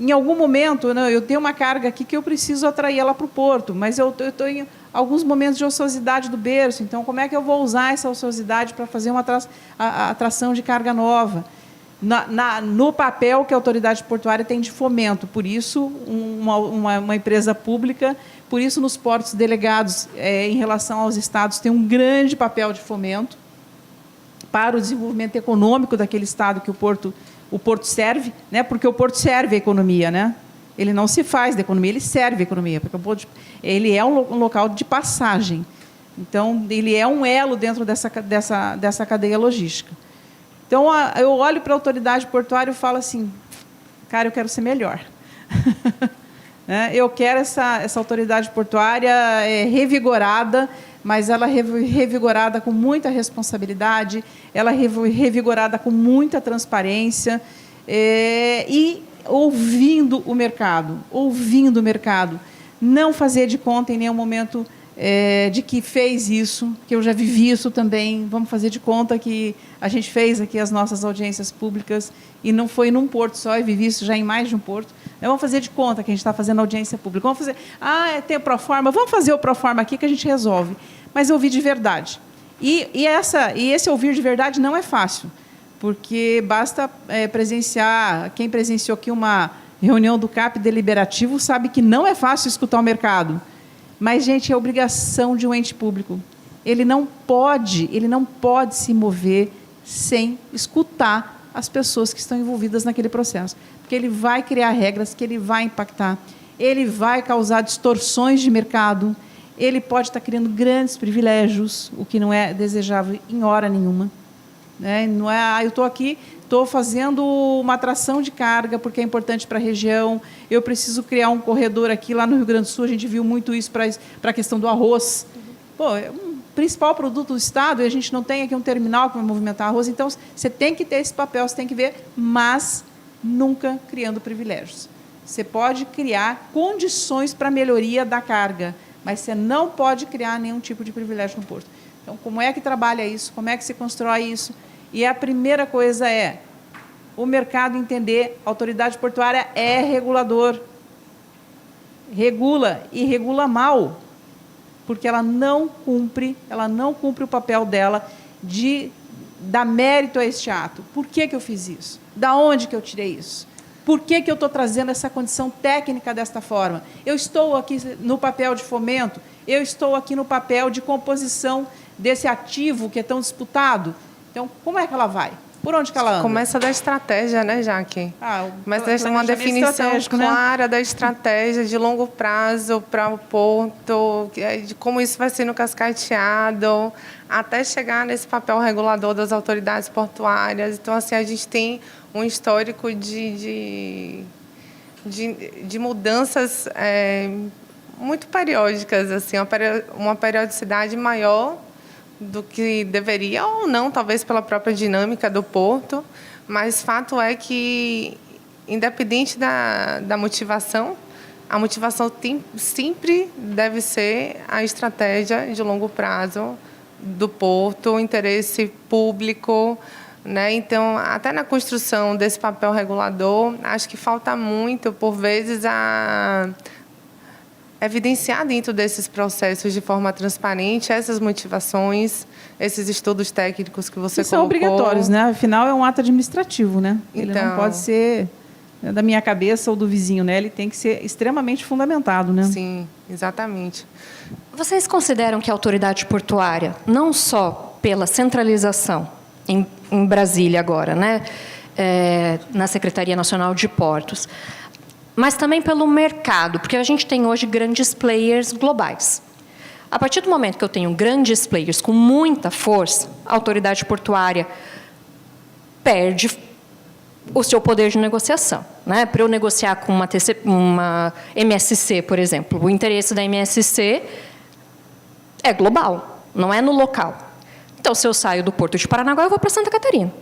C: Em algum momento, eu tenho uma carga aqui que eu preciso atrair ela para o porto, mas eu estou em alguns momentos de ociosidade do berço, então como é que eu vou usar essa ociosidade para fazer uma atração de carga nova? No papel que a autoridade portuária tem de fomento, por isso uma empresa pública, por isso nos portos delegados, em relação aos estados, tem um grande papel de fomento para o desenvolvimento econômico daquele estado que o porto serve, né? Porque o porto serve a economia, né? Ele não se faz da economia, ele serve a economia, porque o porto, ele é um local de passagem. Então, ele é um elo dentro dessa cadeia logística. Então, eu olho para a autoridade portuária e falo assim, cara, eu quero ser melhor. Eu quero essa autoridade portuária revigorada, mas ela revigorada com muita responsabilidade, ela revigorada com muita transparência e ouvindo o mercado, não fazer de conta em nenhum momento de que fez isso, que eu já vivi isso também, vamos fazer de conta que a gente fez aqui as nossas audiências públicas e não foi num porto só, e vivi isso já em mais de um porto. Vamos fazer de conta que a gente está fazendo audiência pública. Vamos fazer, tem o Proforma, vamos fazer o Proforma aqui que a gente resolve. Mas ouvir de verdade. E esse ouvir de verdade não é fácil, porque basta presenciar, quem presenciou aqui uma reunião do CAP deliberativo sabe que não é fácil escutar o mercado. Mas, gente, é obrigação de um ente público. Ele não pode se mover sem escutar as pessoas que estão envolvidas naquele processo. Porque ele vai criar regras que ele vai impactar, ele vai causar distorções de mercado, ele pode estar criando grandes privilégios, o que não é desejável em hora nenhuma. Não é, eu estou aqui estou fazendo uma atração de carga, porque é importante para a região, eu preciso criar um corredor aqui, lá no Rio Grande do Sul, a gente viu muito isso para a questão do arroz. Pô, é um principal produto do Estado, e a gente não tem aqui um terminal que vai movimentar arroz, então você tem que ter esse papel, você tem que ver, mas nunca criando privilégios. Você pode criar condições para a melhoria da carga, mas você não pode criar nenhum tipo de privilégio no porto. Então, como é que trabalha isso? Como é que se constrói isso? E a primeira coisa é o mercado entender, a autoridade portuária é regulador. Regula, e regula mal, porque ela não cumpre o papel dela de dar mérito a este ato. Por que eu fiz isso? Da onde que eu tirei isso? Por que eu estou trazendo essa condição técnica desta forma? Eu estou aqui no papel de fomento, eu estou aqui no papel de composição desse ativo que é tão disputado. Então, como é que ela vai? Por onde que ela anda?
D: Começa da estratégia, né, Jaque? Começa uma definição clara, né, da estratégia de longo prazo para o porto, de como isso vai sendo cascateado, até chegar nesse papel regulador das autoridades portuárias. Então, assim, a gente tem um histórico de mudanças muito periódicas, assim, uma periodicidade maior do que deveria, ou não, talvez pela própria dinâmica do porto, mas fato é que, independente da motivação, a motivação sempre deve ser a estratégia de longo prazo do porto, o interesse público, né? Então, até na construção desse papel regulador, acho que falta muito, por vezes, evidenciar dentro desses processos de forma transparente essas motivações, esses estudos técnicos que você colocou.
C: São obrigatórios, né? Afinal, é um ato administrativo, né? Ele não pode ser da minha cabeça ou do vizinho, né? Ele tem que ser extremamente fundamentado, né?
D: Sim, exatamente.
A: Vocês consideram que a autoridade portuária, não só pela centralização em Brasília agora, né? Na Secretaria Nacional de Portos, mas também pelo mercado, porque a gente tem hoje grandes players globais. A partir do momento que eu tenho grandes players com muita força, a autoridade portuária perde o seu poder de negociação, né? Para eu negociar com uma MSC, por exemplo, o interesse da MSC é global, não é no local. Então, se eu saio do Porto de Paranaguá, eu vou para Santa Catarina.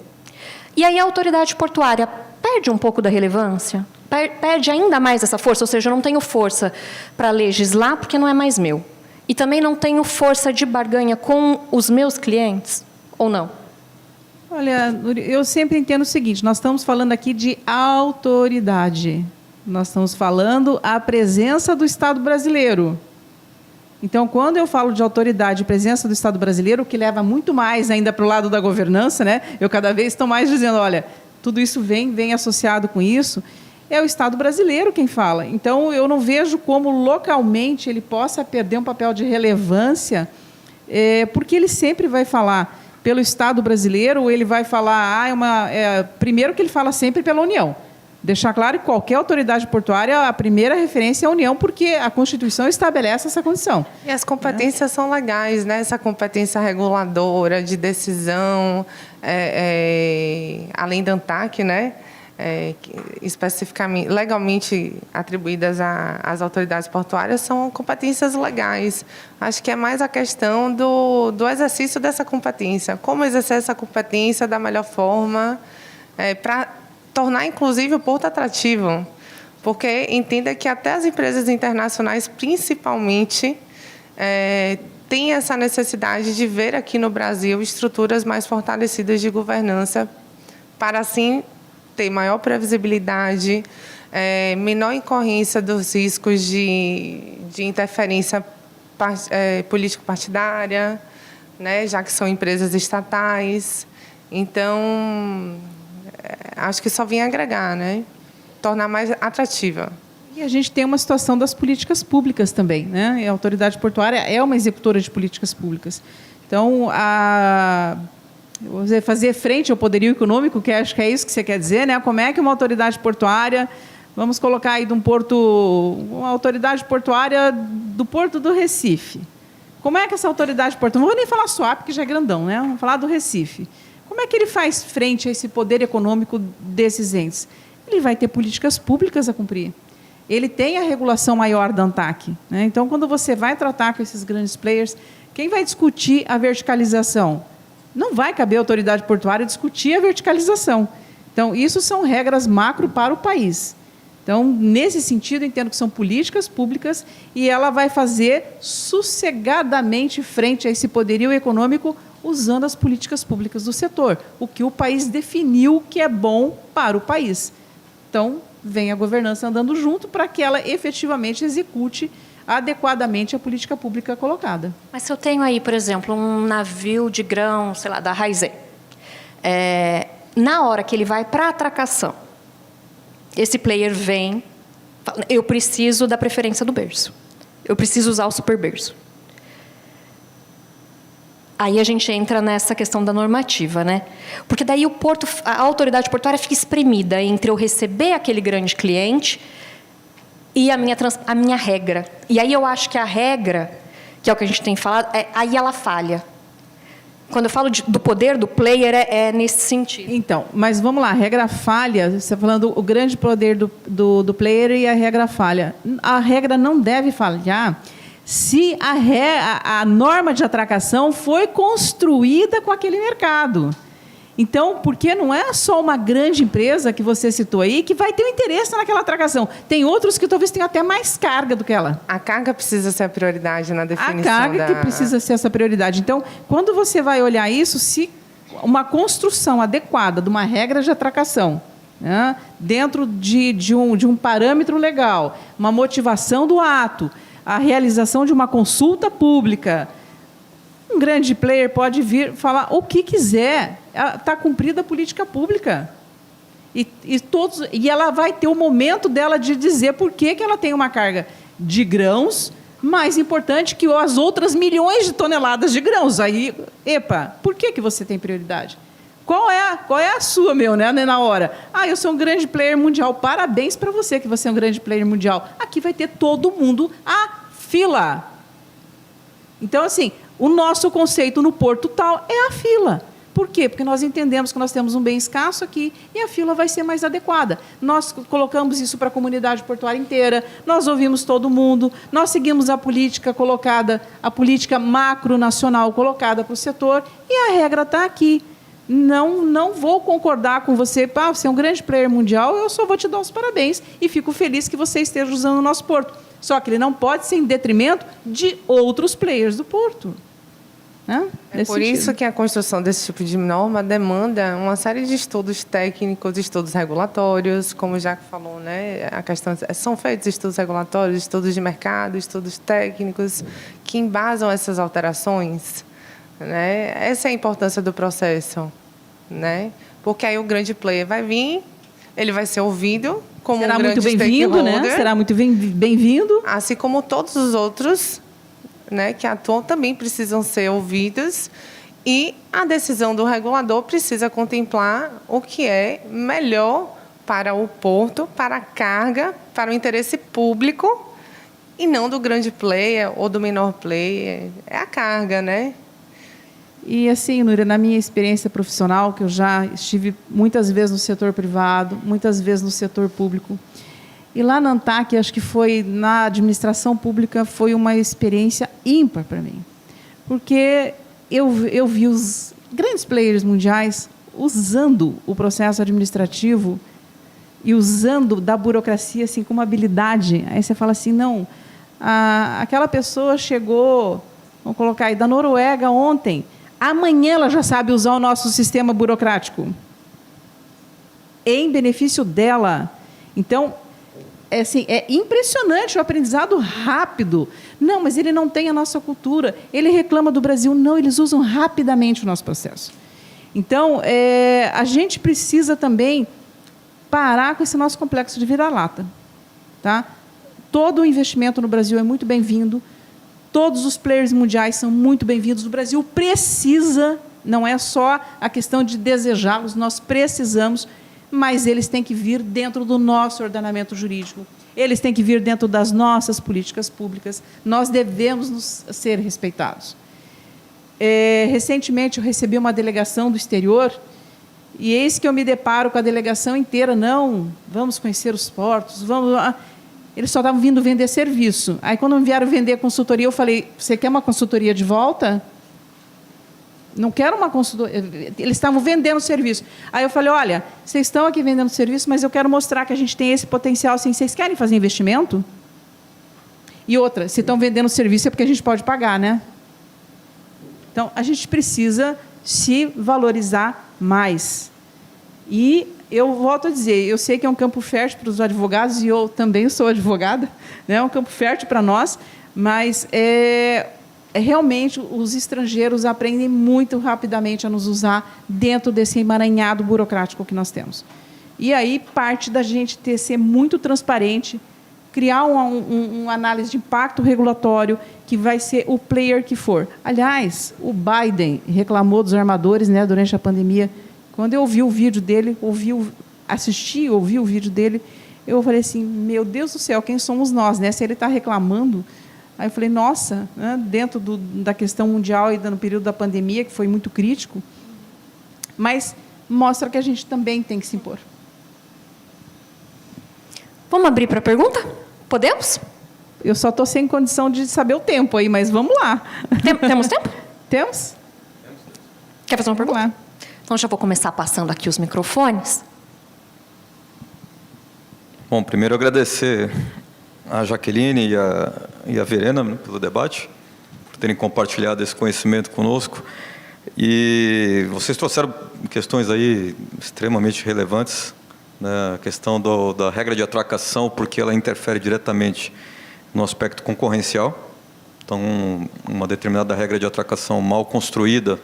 A: E aí a autoridade portuária perde um pouco da relevância, perde ainda mais essa força, ou seja, eu não tenho força para legislar porque não é mais meu. E também não tenho força de barganha com os meus clientes, ou não?
C: Olha, eu sempre entendo o seguinte, nós estamos falando aqui de autoridade. Nós estamos falando a presença do Estado brasileiro. Então, quando eu falo de autoridade e presença do Estado brasileiro, o que leva muito mais ainda para o lado da governança, né? Eu cada vez estou mais dizendo, olha, tudo isso vem associado com isso, é o Estado brasileiro quem fala. Então, eu não vejo como localmente ele possa perder um papel de relevância, porque ele sempre vai falar pelo Estado brasileiro, ou ele vai falar, primeiro que ele fala sempre pela União. Deixar claro que qualquer autoridade portuária, a primeira referência é a União, porque a Constituição estabelece essa condição.
D: E as competências são legais, né? Essa competência reguladora, de decisão, além da ANTAC, né? Especificamente, legalmente atribuídas às autoridades portuárias, são competências legais. Acho que é mais a questão do exercício dessa competência. Como exercer essa competência da melhor forma para tornar, inclusive, o porto atrativo. Porque entenda que até as empresas internacionais, principalmente, têm essa necessidade de ver aqui no Brasil estruturas mais fortalecidas de governança para, assim, ter maior previsibilidade, menor incorrência dos riscos de interferência político-partidária, né, já que são empresas estatais. Então, acho que só vem agregar, né, tornar mais atrativa.
C: E a gente tem uma situação das políticas públicas também, né? A autoridade portuária é uma executora de políticas públicas. Então, fazer frente ao poderio econômico, que acho que é isso que você quer dizer, né? Como é que uma autoridade portuária, vamos colocar aí uma autoridade portuária do Porto do Recife. Como é que essa autoridade portuária, não vou nem falar SUAP, que já é grandão, né? Vamos falar do Recife. Como é que ele faz frente a esse poder econômico desses entes? Ele vai ter políticas públicas a cumprir. Ele tem a regulação maior da ANTAQ, né? Então, quando você vai tratar com esses grandes players, quem vai discutir a verticalização? Não vai caber à autoridade portuária discutir a verticalização. Então, isso são regras macro para o país. Então, nesse sentido, entendo que são políticas públicas e ela vai fazer sossegadamente frente a esse poderio econômico usando as políticas públicas do setor, o que o país definiu que é bom para o país. Então, vem a governança andando junto para que ela efetivamente execute adequadamente a política pública colocada.
A: Mas se eu tenho aí, por exemplo, um navio de grão, sei lá, da Raizé, na hora que ele vai para a atracação, esse player vem, fala, eu preciso da preferência do berço, eu preciso usar o super berço. Aí a gente entra nessa questão da normativa, né? Porque daí o porto, a autoridade portuária fica espremida entre eu receber aquele grande cliente e a minha regra. E aí eu acho que a regra, que é o que a gente tem falado, aí ela falha. Quando eu falo do poder do player, é nesse sentido.
C: Então, mas vamos lá, a regra falha, você está falando o grande poder do player e a regra falha. A regra não deve falhar se a norma de atracação foi construída com aquele mercado. Então, porque não é só uma grande empresa que você citou aí que vai ter um interesse naquela atracação. Tem outros que talvez tenham até mais carga do que ela.
D: A carga precisa ser a prioridade na definição.
C: A carga que precisa ser essa prioridade. Então, quando você vai olhar isso, se uma construção adequada de uma regra de atracação, né, dentro de um parâmetro legal, uma motivação do ato, a realização de uma consulta pública, um grande player pode vir falar o que quiser, está cumprida a política pública. E ela vai ter o momento dela de dizer por que ela tem uma carga de grãos mais importante que as outras milhões de toneladas de grãos. Aí, por que você tem prioridade? Qual é a sua, né, na hora? Eu sou um grande player mundial. Parabéns para você que você é um grande player mundial. Aqui vai ter todo mundo a fila. Então, assim, o nosso conceito no porto tal é a fila. Por quê? Porque nós entendemos que nós temos um bem escasso aqui e a fila vai ser mais adequada. Nós colocamos isso para a comunidade portuária inteira, nós ouvimos todo mundo, nós seguimos a política colocada, a política macro-nacional colocada para o setor e a regra está aqui. Não vou concordar com você, você é um grande player mundial, eu só vou te dar os parabéns e fico feliz que você esteja usando o nosso porto. Só que ele não pode ser em detrimento de outros players do porto.
D: É por isso que a construção desse tipo de norma demanda uma série de estudos técnicos, estudos regulatórios, como o Jacques falou, né? A questão, são feitos estudos regulatórios, estudos de mercado, estudos técnicos, que embasam essas alterações. Né? Essa é a importância do processo. Né? Porque aí o grande player vai vir, ele vai ser ouvido como um grande stakeholder.
C: Né? Será muito bem-vindo.
D: Assim como todos os outros, né, que atuam também precisam ser ouvidos e a decisão do regulador precisa contemplar o que é melhor para o porto, para a carga, para o interesse público e não do grande player ou do menor player. É a carga, né?
C: E assim, Núria, na minha experiência profissional, que eu já estive muitas vezes no setor privado, muitas vezes no setor público, e lá na ANTAQ, acho que foi na administração pública, foi uma experiência ímpar para mim. Porque eu vi os grandes players mundiais usando o processo administrativo e usando da burocracia assim, com uma habilidade. Aí você fala assim, não, aquela pessoa chegou, vamos colocar aí, da Noruega ontem, amanhã ela já sabe usar o nosso sistema burocrático. Em benefício dela. Então, é impressionante o aprendizado rápido. Não, mas ele não tem a nossa cultura. Ele reclama do Brasil. Não, eles usam rapidamente o nosso processo. Então, a gente precisa também parar com esse nosso complexo de vira-lata. Tá? Todo o investimento no Brasil é muito bem-vindo. Todos os players mundiais são muito bem-vindos. O Brasil precisa, não é só a questão de desejá-los, nós precisamos, mas eles têm que vir dentro do nosso ordenamento jurídico, eles têm que vir dentro das nossas políticas públicas, nós devemos ser respeitados. Recentemente, eu recebi uma delegação do exterior, e eis que eu me deparo com a delegação inteira. Não, vamos conhecer os portos, vamos... Eles só estavam vindo vender serviço. Aí, quando me vieram vender consultoria, eu falei, você quer uma consultoria de volta? Não quero uma consultoria. Eles estavam vendendo serviço. Aí eu falei, olha, vocês estão aqui vendendo serviço, mas eu quero mostrar que a gente tem esse potencial. Assim, vocês querem fazer investimento? E outra, se estão vendendo serviço é porque a gente pode pagar, né? Então, a gente precisa se valorizar mais. E eu volto a dizer, eu sei que é um campo fértil para os advogados, e eu também sou advogada, né? É um campo fértil para nós, mas realmente os estrangeiros aprendem muito rapidamente a nos usar dentro desse emaranhado burocrático que nós temos. E aí parte da gente ser muito transparente, criar uma análise de impacto regulatório que vai ser o player que for. Aliás, o Biden reclamou dos armadores, né, durante a pandemia. Quando eu ouvi o vídeo dele, ouvi o vídeo dele, eu falei assim, meu Deus do céu, quem somos nós, né? Se ele está reclamando... Aí eu falei, nossa, né, dentro da questão mundial e no período da pandemia, que foi muito crítico, mas mostra que a gente também tem que se impor.
A: Vamos abrir para a pergunta? Podemos?
C: Eu só estou sem condição de saber o tempo aí, mas vamos lá.
A: Temos tempo?
C: Temos?
A: Quer fazer uma pergunta?
C: Vamos lá.
A: Então, já vou começar passando aqui os microfones.
B: Bom, primeiro agradecer a Jaqueline e a Verena, né, pelo debate, por terem compartilhado esse conhecimento conosco. E vocês trouxeram questões aí extremamente relevantes, né, a questão da regra de atracação, porque ela interfere diretamente no aspecto concorrencial. Então, uma determinada regra de atracação mal construída,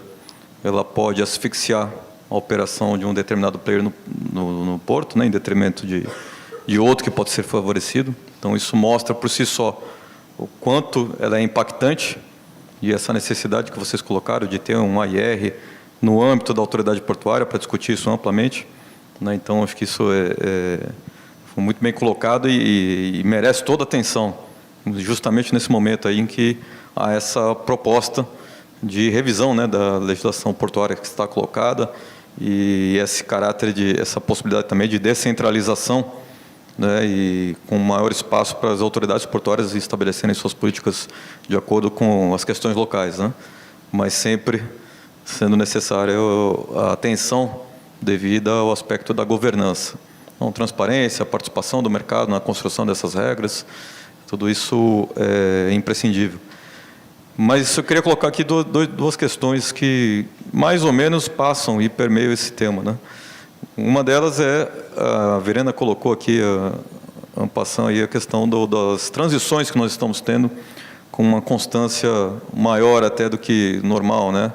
B: ela pode asfixiar a operação de um determinado player no porto, né, em detrimento de outro que pode ser favorecido. Então, isso mostra por si só o quanto ela é impactante, e essa necessidade que vocês colocaram de ter um AIR no âmbito da autoridade portuária para discutir isso amplamente, né? Então, acho que isso foi muito bem colocado e merece toda a atenção, justamente nesse momento aí em que há essa proposta de revisão, né, da legislação portuária que está colocada, e esse caráter essa possibilidade também de descentralização, né, e com maior espaço para as autoridades portuárias estabelecerem suas políticas de acordo com as questões locais, né, mas sempre sendo necessária a atenção devida ao aspecto da governança. Então, transparência, participação do mercado na construção dessas regras, tudo isso é imprescindível. Mas eu queria colocar aqui duas questões que mais ou menos passam e permeiam esse tema, né? Uma delas a Verena colocou aqui, en passant, aí, a questão das transições que nós estamos tendo com uma constância maior até do que normal, né?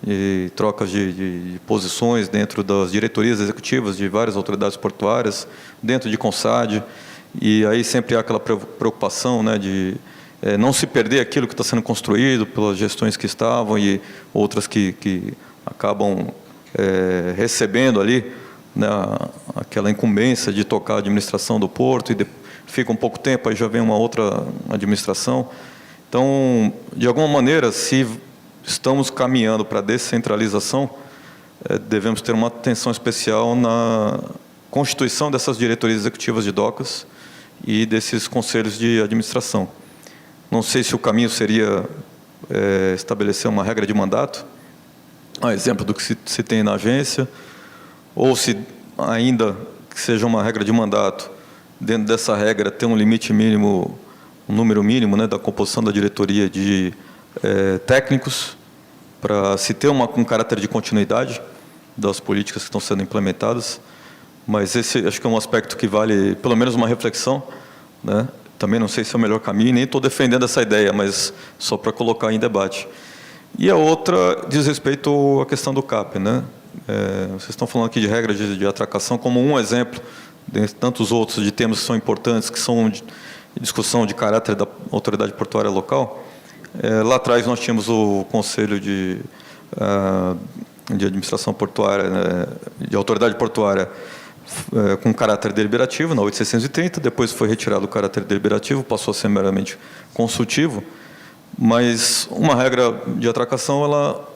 B: E trocas de posições dentro das diretorias executivas de várias autoridades portuárias, dentro de CONSAD, e aí sempre há aquela preocupação, né, de não se perder aquilo que está sendo construído pelas gestões que estavam e outras que acabam recebendo ali, né, aquela incumbência de tocar a administração do porto, e fica um pouco tempo, aí já vem uma outra administração. Então, de alguma maneira, se estamos caminhando para a descentralização, devemos ter uma atenção especial na constituição dessas diretorias executivas de docas e desses conselhos de administração. Não sei se o caminho seria estabelecer uma regra de mandato, a exemplo do que se tem na agência, ou se ainda que seja uma regra de mandato, dentro dessa regra ter um limite mínimo, um número mínimo, né, da composição da diretoria de técnicos, para se ter um caráter de continuidade das políticas que estão sendo implementadas. Mas esse acho que é um aspecto que vale pelo menos uma reflexão, né? Também não sei se é o melhor caminho, nem estou defendendo essa ideia, mas só para colocar em debate. E a outra diz respeito à questão do CAP, né? Vocês estão falando aqui de regras de atracação como um exemplo, de tantos outros de temas que são importantes, que são de discussão de caráter da autoridade portuária local. Lá atrás nós tínhamos o Conselho de Administração Portuária, né, de Autoridade Portuária, com caráter deliberativo, na 8630, depois foi retirado o caráter deliberativo, passou a ser meramente consultivo, Mas uma regra de atracação, ela,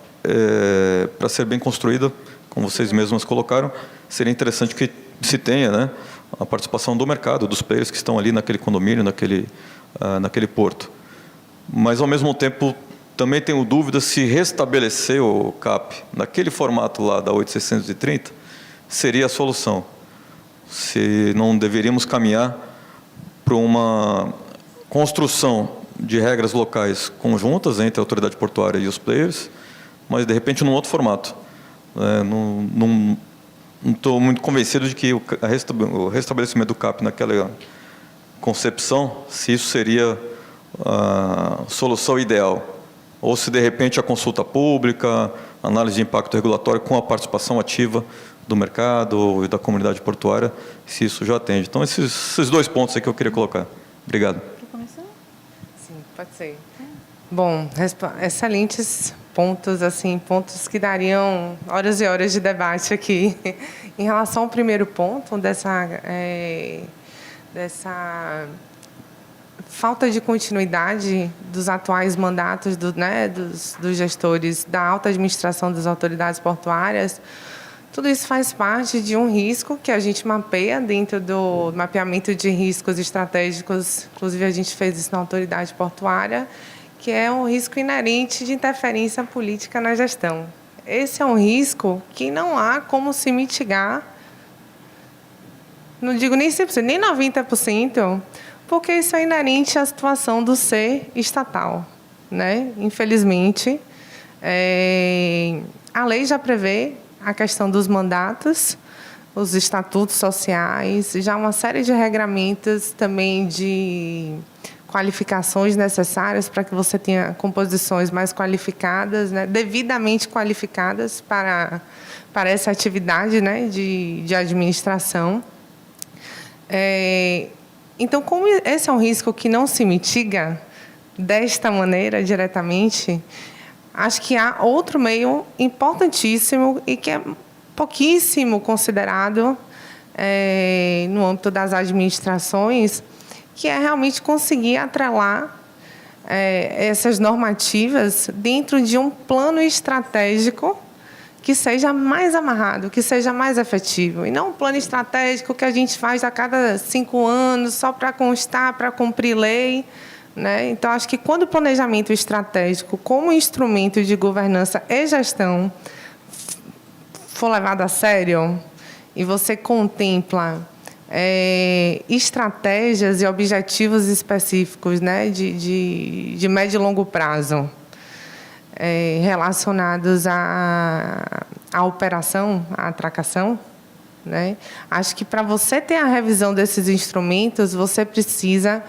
B: para ser bem construída, como vocês mesmos colocaram, seria interessante que se tenha, né, a participação do mercado, dos players que estão ali naquele condomínio, naquele porto. Mas, ao mesmo tempo, também tenho dúvida se restabelecer o CAP naquele formato lá da 8630 seria a solução. Se não deveríamos caminhar para uma construção de regras locais conjuntas entre a autoridade portuária e os players, mas, de repente, num outro formato. Não estou muito convencido de que o restabelecimento do CAP naquela concepção, se isso seria a solução ideal. Ou se, de repente, a consulta pública, análise de impacto regulatório com a participação ativa do mercado e da comunidade portuária, se isso já atende. Então, esses 2 pontos aí que eu queria colocar. Obrigado.
D: Sim, pode ser. Bom, excelentes pontos, assim, pontos que dariam horas e horas de debate aqui. Em relação ao primeiro ponto, dessa falta de continuidade dos atuais mandatos dos gestores da alta administração das autoridades portuárias, tudo isso faz parte de um risco que a gente mapeia dentro do mapeamento de riscos estratégicos, inclusive a gente fez isso na autoridade portuária, que é um risco inerente de interferência política na gestão. Esse é um risco que não há como se mitigar, não digo nem 100%, nem 90%, porque isso é inerente à situação do ser estatal, né? Infelizmente, a lei já prevê a questão dos mandatos, os estatutos sociais, já uma série de regramentos também de qualificações necessárias para que você tenha composições mais qualificadas, né? Devidamente qualificadas para essa atividade, né? de administração. Então, como esse é um risco que não se mitiga desta maneira diretamente, acho que há outro meio importantíssimo e que é pouquíssimo considerado no âmbito das administrações, que é realmente conseguir atrelar essas normativas dentro de um plano estratégico que seja mais amarrado, que seja mais efetivo. E não um plano estratégico que a gente faz a cada 5 anos, só para constar, para cumprir lei, né? Então, acho que quando o planejamento estratégico, como instrumento de governança e gestão, for levado a sério, e você contempla estratégias e objetivos específicos, né, de médio e longo prazo, relacionados à operação, à atracação, né? Acho que para você ter a revisão desses instrumentos, você precisa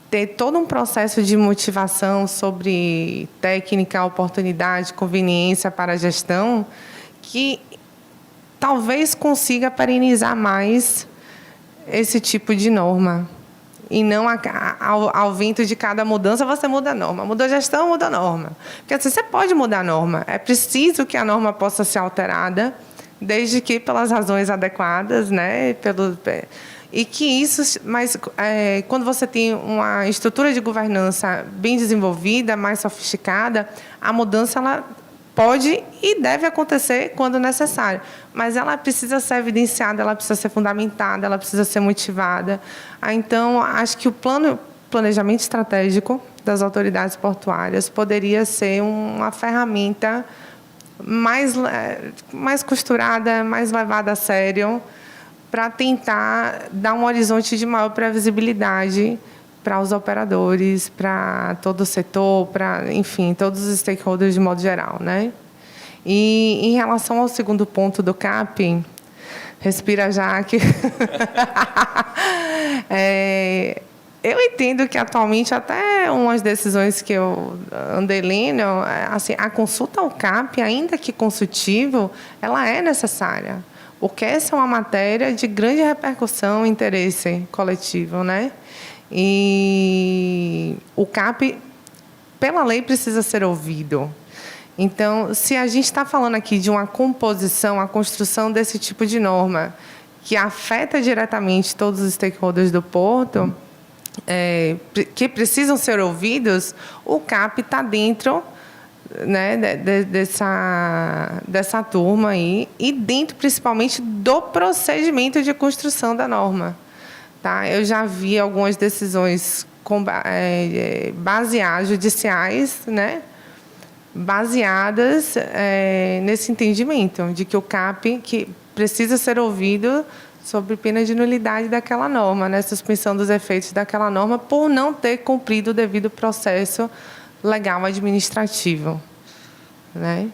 D: ter todo um processo de motivação sobre técnica, oportunidade, conveniência para a gestão, que talvez consiga perenizar mais esse tipo de norma. E não ao vento de cada mudança, você muda a norma. Mudou a gestão, muda a norma. Porque assim, você pode mudar a norma. É preciso que a norma possa ser alterada, desde que pelas razões adequadas, né? E que isso, mas quando você tem uma estrutura de governança bem desenvolvida, mais sofisticada, a mudança ela pode e deve acontecer quando necessário, mas ela precisa ser evidenciada, ela precisa ser fundamentada, ela precisa ser motivada. Então, acho que o planejamento estratégico das autoridades portuárias poderia ser uma ferramenta mais costurada, mais levada a sério, para tentar dar um horizonte de maior previsibilidade para os operadores, para todo o setor, para, enfim, todos os stakeholders de modo geral, né? E em relação ao segundo ponto do CAP, respira já que eu entendo que atualmente até umas decisões que eu andei lendo, assim, a consulta ao CAP, ainda que consultivo, ela é necessária, porque essa é uma matéria de grande repercussão e interesse coletivo, né? E o CAP, pela lei, precisa ser ouvido. Então, se a gente está falando aqui de uma composição, a construção desse tipo de norma, que afeta diretamente todos os stakeholders do porto, que precisam ser ouvidos, o CAP está dentro, né, dessa turma aí, e dentro, principalmente, do procedimento de construção da norma. Tá? Eu já vi algumas decisões judiciais, né, baseadas nesse entendimento de que o CAP que precisa ser ouvido sobre pena de nulidade daquela norma, né, suspensão dos efeitos daquela norma por não ter cumprido o devido processo legal administrativo, né?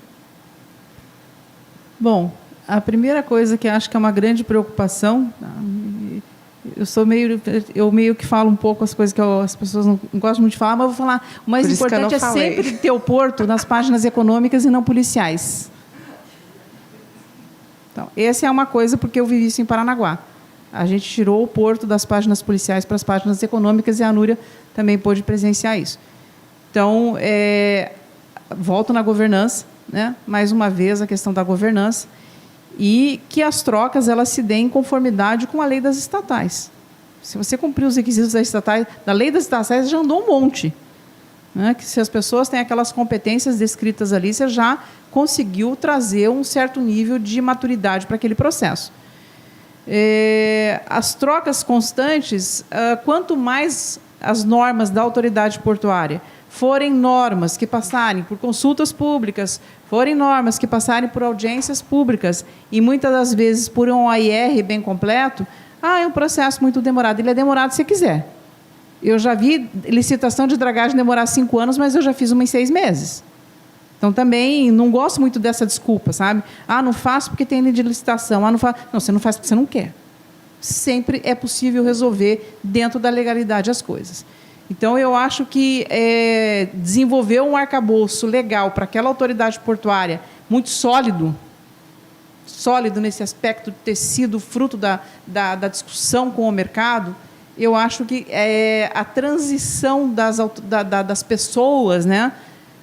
C: Bom, a primeira coisa que acho que é uma grande preocupação, eu meio que falo um pouco as coisas que as pessoas não gostam muito de falar, mas eu vou falar. O mais importante é sempre ter o porto nas páginas econômicas e não policiais. Então, essa é uma coisa porque eu vivi isso em Paranaguá. A gente tirou o porto das páginas policiais para as páginas econômicas e a Núria também pôde presenciar isso. Então, volto na governança, né? Mais uma vez a questão da governança, e que as trocas elas se deem em conformidade com a lei das estatais. Se você cumprir os requisitos da lei das estatais, já andou um monte. Né? Que se as pessoas têm aquelas competências descritas ali, você já conseguiu trazer um certo nível de maturidade para aquele processo. As trocas constantes, quanto mais as normas da autoridade portuária forem normas que passarem por consultas públicas, forem normas que passarem por audiências públicas e muitas das vezes por um OIR bem completo, é um processo muito demorado. Ele é demorado se quiser. Eu já vi licitação de dragagem demorar 5 anos, mas eu já fiz uma em 6 meses. Então, também não gosto muito dessa desculpa, sabe? Não faço porque tem lei de licitação. Não, você não faz porque você não quer. Sempre é possível resolver dentro da legalidade as coisas. Então, eu acho que desenvolver um arcabouço legal para aquela autoridade portuária muito sólido nesse aspecto de ter sido fruto da discussão com o mercado, eu acho que a transição das pessoas, né,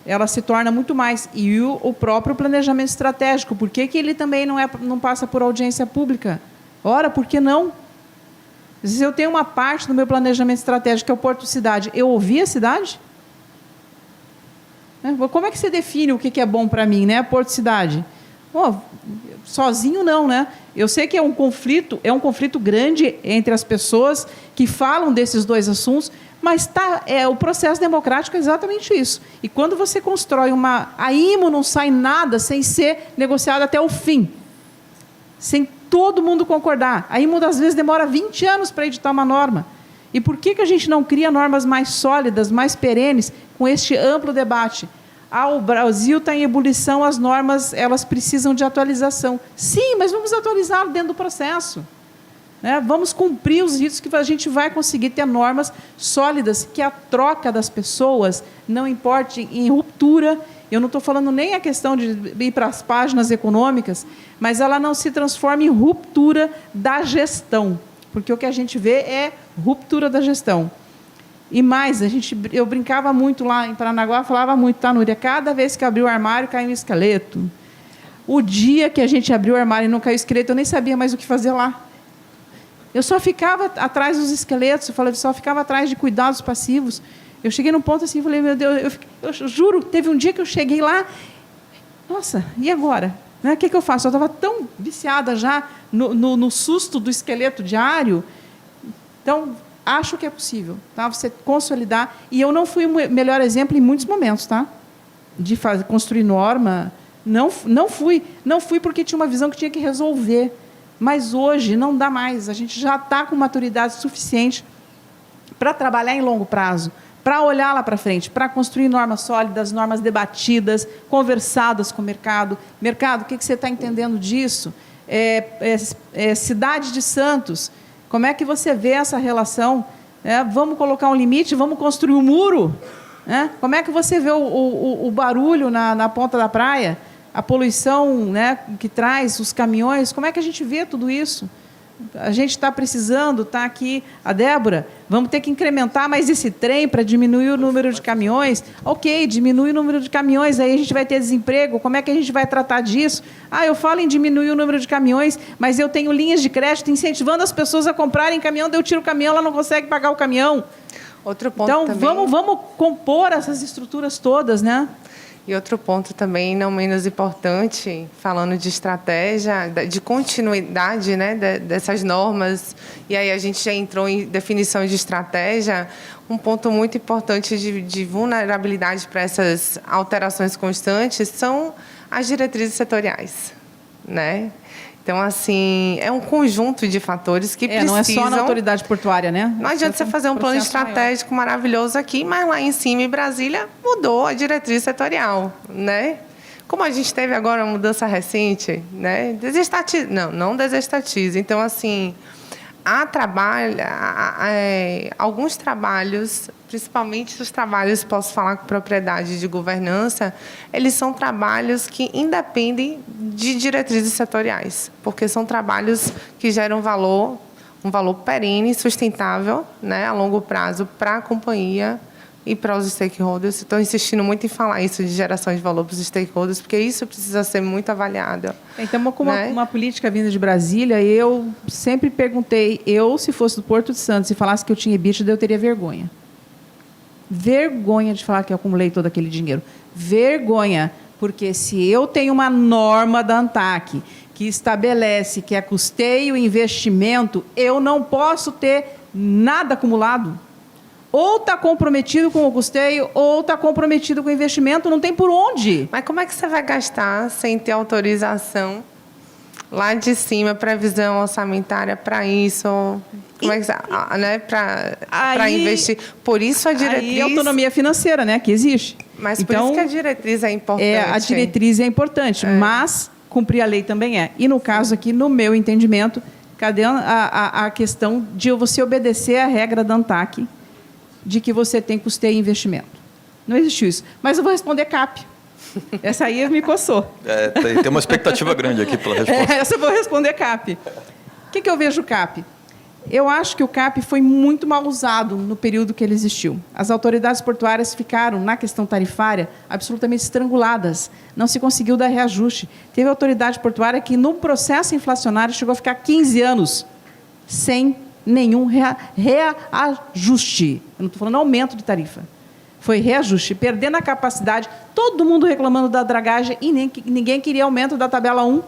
C: ela se torna muito mais. E o próprio planejamento estratégico, por que ele também não passa por audiência pública? Ora, por que não? Se eu tenho uma parte do meu planejamento estratégico, que é o Porto Cidade, eu ouvi a cidade? Como é que você define o que é bom para mim, né? Porto Cidade? Sozinho não, né? Eu sei que é um conflito grande entre as pessoas que falam desses dois assuntos, mas o processo democrático é exatamente isso. E quando você constrói a IMO não sai nada sem ser negociado até o fim, sem todo mundo concordar. A IMO, às vezes, demora 20 anos para editar uma norma. E por que a gente não cria normas mais sólidas, mais perenes, com este amplo debate? O Brasil está em ebulição, as normas elas precisam de atualização. Sim, mas vamos atualizá-lo dentro do processo. Né? Vamos cumprir os ritos que a gente vai conseguir ter normas sólidas, que a troca das pessoas não importe em ruptura. Eu não estou falando nem a questão de ir para as páginas econômicas, mas ela não se transforma em ruptura da gestão, porque o que a gente vê é ruptura da gestão. E mais, eu brincava muito lá em Paranaguá, falava muito, tá, Núria? Cada vez que abriu o armário, caiu um esqueleto. O dia que a gente abriu o armário e não caiu o esqueleto, eu nem sabia mais o que fazer lá. Eu só ficava atrás dos esqueletos, eu só ficava atrás de cuidados passivos. Eu cheguei num ponto assim, falei, meu Deus, eu juro, teve um dia que eu cheguei lá, nossa, e agora? O que eu faço? Eu estava tão viciada já no susto do esqueleto diário. Então, acho que é possível, tá? Você consolidar. E eu não fui o melhor exemplo em muitos momentos, tá? De construir norma. Não fui porque tinha uma visão que tinha que resolver. Mas hoje não dá mais. A gente já está com maturidade suficiente para trabalhar em longo prazo, para olhar lá para frente, para construir normas sólidas, normas debatidas, conversadas com o mercado. Mercado, o que você está entendendo disso? Cidade de Santos, como é que você vê essa relação? Vamos colocar um limite, vamos construir um muro? Como é que você vê o barulho na ponta da praia? A poluição, né, que traz os caminhões, como é que a gente vê tudo isso? A gente está precisando, está aqui, a Débora, vamos ter que incrementar mais esse trem para diminuir o número de caminhões. Ok, diminui o número de caminhões, aí a gente vai ter desemprego, como é que a gente vai tratar disso? Ah, eu falo em diminuir o número de caminhões, mas eu tenho linhas de crédito incentivando as pessoas a comprarem caminhão, daí eu tiro o caminhão, ela não consegue pagar o caminhão.
D: Outro ponto
C: Então,
D: também...
C: vamos compor essas estruturas todas, né?
D: E outro ponto também, não menos importante, falando de estratégia, de continuidade, né, dessas normas, e aí a gente já entrou em definição de estratégia, um ponto muito importante de vulnerabilidade para essas alterações constantes são as diretrizes setoriais, né? Então, assim, é um conjunto de fatores que precisam...
C: Não é só na autoridade portuária, né?
D: Não adianta você fazer um plano estratégico maravilhoso aqui, mas lá em cima, em Brasília, mudou a diretriz setorial, né? Como a gente teve agora uma mudança recente, né? Não desestatiza. Então, assim, alguns trabalhos, principalmente os trabalhos, posso falar com propriedade de governança, eles são trabalhos que independem de diretrizes setoriais, porque são trabalhos que geram um valor perene, sustentável, né, a longo prazo para a companhia e para os stakeholders. Estou insistindo muito em falar isso de geração de valor para os stakeholders, porque isso precisa ser muito avaliado.
C: Então, com uma política vinda de Brasília, eu sempre perguntei, se fosse do Porto de Santos e falasse que eu tinha EBITDA, eu teria vergonha. Vergonha de falar que eu acumulei todo aquele dinheiro. Vergonha, porque se eu tenho uma norma da ANTAQ que estabelece que é custeio e investimento, eu não posso ter nada acumulado. Ou está comprometido com o custeio, ou está comprometido com o investimento, não tem por onde.
D: Mas como é que você vai gastar sem ter autorização lá de cima, previsão orçamentária para isso? Como é que né, para investir? Por isso a diretriz...
C: Aí a autonomia financeira, né, que existe.
D: Mas por isso que a diretriz é importante.
C: A diretriz é importante, mas cumprir a lei também é. E no caso aqui, no meu entendimento, cadê a questão de você obedecer à regra da ANTAQ, de que você tem custeio e investimento? Não existiu isso. Mas eu vou responder CAP. Essa aí me coçou.
B: Tem uma expectativa grande aqui pela resposta.
C: Essa eu vou responder CAP. O que eu vejo CAP? Eu acho que o CAP foi muito mal usado no período que ele existiu. As autoridades portuárias ficaram, na questão tarifária, absolutamente estranguladas. Não se conseguiu dar reajuste. Teve autoridade portuária que, no processo inflacionário, chegou a ficar 15 anos sem nenhum reajuste. Eu não estou falando aumento de tarifa. Foi reajuste, perdendo a capacidade, todo mundo reclamando da dragagem e ninguém queria aumento da tabela 1.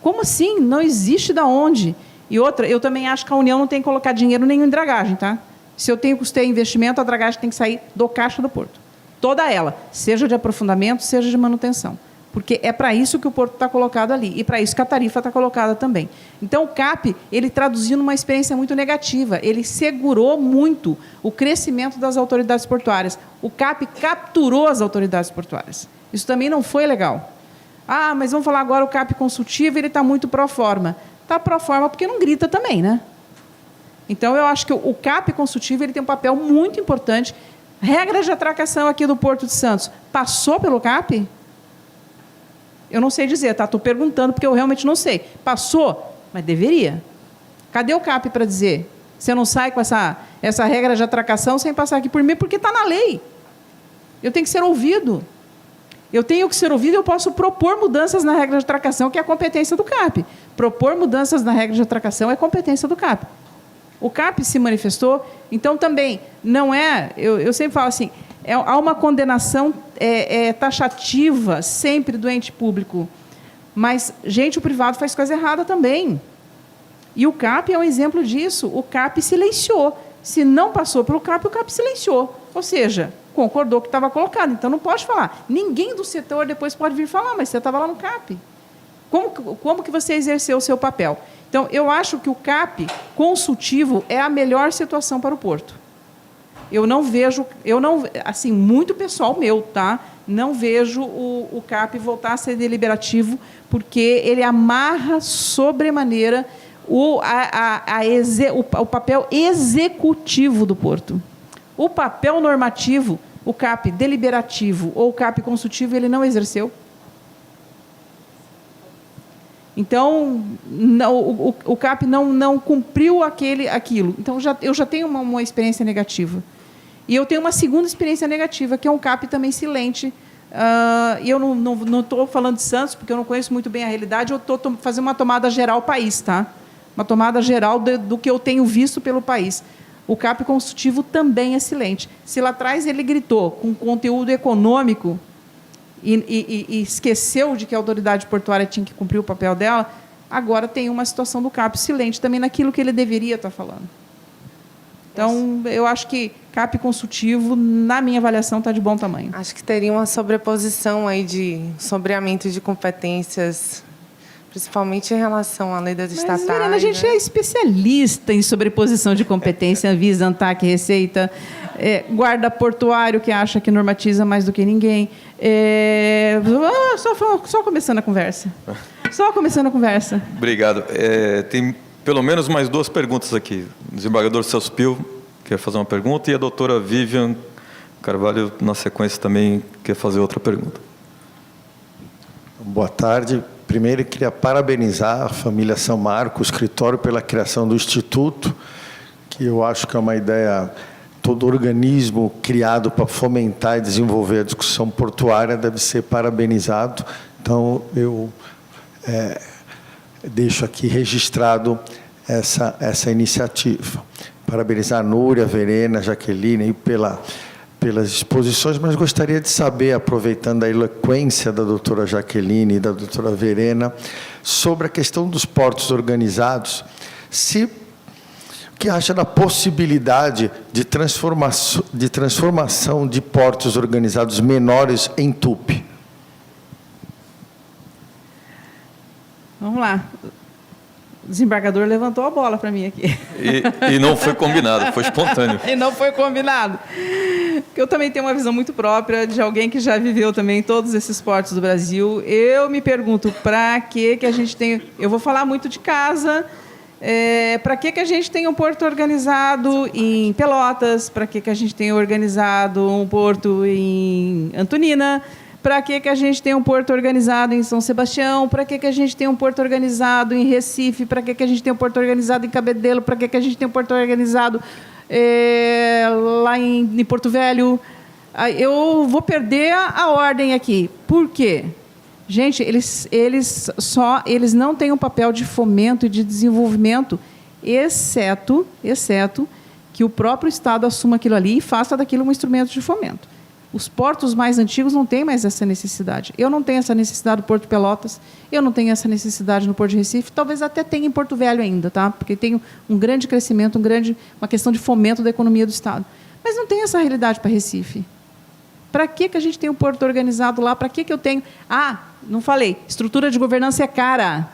C: Como assim? Não existe da onde? E outra, eu também acho que a União não tem que colocar dinheiro nenhum em dragagem, tá? Se eu tenho custeio e investimento, a dragagem tem que sair do caixa do porto. Toda ela, seja de aprofundamento, seja de manutenção. Porque é para isso que o porto está colocado ali, e para isso que a tarifa está colocada também. Então, o CAP, ele traduziu numa experiência muito negativa, ele segurou muito o crescimento das autoridades portuárias. O CAP capturou as autoridades portuárias. Isso também não foi legal. Ah, mas vamos falar agora o CAP consultivo, ele está muito pró forma. Está pró forma porque não grita também, né? Então, eu acho que o CAP consultivo ele tem um papel muito importante. Regra de atracação aqui do Porto de Santos, passou pelo CAP? Eu não sei dizer, tá? Estou perguntando porque eu realmente não sei. Passou? Mas deveria. Cadê o CAP para dizer? Você não sai com essa regra de atracação sem passar aqui por mim, porque está na lei. Eu tenho que ser ouvido. Eu tenho que ser ouvido e eu posso propor mudanças na regra de atracação, que é a competência do CAP. Propor mudanças na regra de atracação é competência do CAP. O CAP se manifestou, então também não é... Eu sempre falo assim, há uma condenação taxativa sempre do ente público, mas, gente, o privado faz coisa errada também. E o CAP é um exemplo disso. O CAP silenciou. Se não passou pelo CAP, o CAP silenciou. Ou seja, concordou que estava colocado. Então, não pode falar. Ninguém do setor depois pode vir falar, mas você estava lá no CAP. Como que você exerceu o seu papel? Então, eu acho que o CAP consultivo é a melhor situação para o Porto. Assim, muito pessoal meu, tá? Não vejo o CAP voltar a ser deliberativo, porque ele amarra sobremaneira o papel executivo do Porto. O papel normativo, o CAP deliberativo ou o CAP consultivo, ele não exerceu. Então, o CAP não cumpriu aquilo. Então, eu já tenho uma experiência negativa. E eu tenho uma segunda experiência negativa, que é um CAP também silente. E eu não estou falando de Santos, porque eu não conheço muito bem a realidade, eu estou fazendo uma tomada geral país, tá? Uma tomada geral do que eu tenho visto pelo país. O CAP consultivo também é silente. Se lá atrás ele gritou com conteúdo econômico e esqueceu de que a autoridade portuária tinha que cumprir o papel dela, agora tem uma situação do CAP silente também naquilo que ele deveria estar falando. Então, eu acho que CAP consultivo, na minha avaliação, está de bom tamanho.
D: Acho que teria uma sobreposição aí de sombreamento de competências, principalmente em relação à lei das estatais.
C: Mas, Verena, a gente é especialista em sobreposição de competência, Anvisa, ANTAC, Receita, guarda portuário que acha que normatiza mais do que ninguém. Só começando a conversa. Só começando a conversa.
B: Obrigado. Tem pelo menos mais 2 perguntas aqui. O desembargador Celso Pio quer fazer uma pergunta e a doutora Vivian Carvalho, na sequência, também quer fazer outra pergunta.
E: Boa tarde. Primeiro, eu queria parabenizar a família São Marco, o escritório, pela criação do Instituto, que eu acho que é uma ideia. Todo organismo criado para fomentar e desenvolver a discussão portuária deve ser parabenizado. Então, eu deixo aqui registrado essa iniciativa. Parabenizar a Núria, a Verena, a Jaqueline pelas exposições, mas gostaria de saber, aproveitando a eloquência da doutora Jaqueline e da doutora Verena, sobre a questão dos portos organizados, o que acha da possibilidade de transformação de portos organizados menores em TUP?
C: Vamos lá. O desembargador levantou a bola para mim aqui.
B: E não foi combinado, foi espontâneo.
C: E não foi combinado. Eu também tenho uma visão muito própria de alguém que já viveu também todos esses portos do Brasil. Eu me pergunto, para que a gente tem... Eu vou falar muito de casa. Para que a gente tem um porto organizado em Pelotas? Para que a gente tem organizado um porto em Antonina? Para que a gente tem um porto organizado em São Sebastião? Para que a gente tem um porto organizado em Recife? Para que a gente tem um porto organizado em Cabedelo? Para que a gente tem um porto organizado lá em Porto Velho? Eu vou perder a ordem aqui. Por quê? Gente, eles não têm um papel de fomento e de desenvolvimento, exceto que o próprio Estado assuma aquilo ali e faça daquilo um instrumento de fomento. Os portos mais antigos não têm mais essa necessidade. Eu não tenho essa necessidade do Porto de Pelotas, eu não tenho essa necessidade no Porto de Recife, talvez até tenha em Porto Velho ainda, tá? Porque tem um grande crescimento, uma questão de fomento da economia do Estado. Mas não tem essa realidade para Recife. Para que a gente tem um porto organizado lá? Para que eu tenho... não falei, estrutura de governança é cara.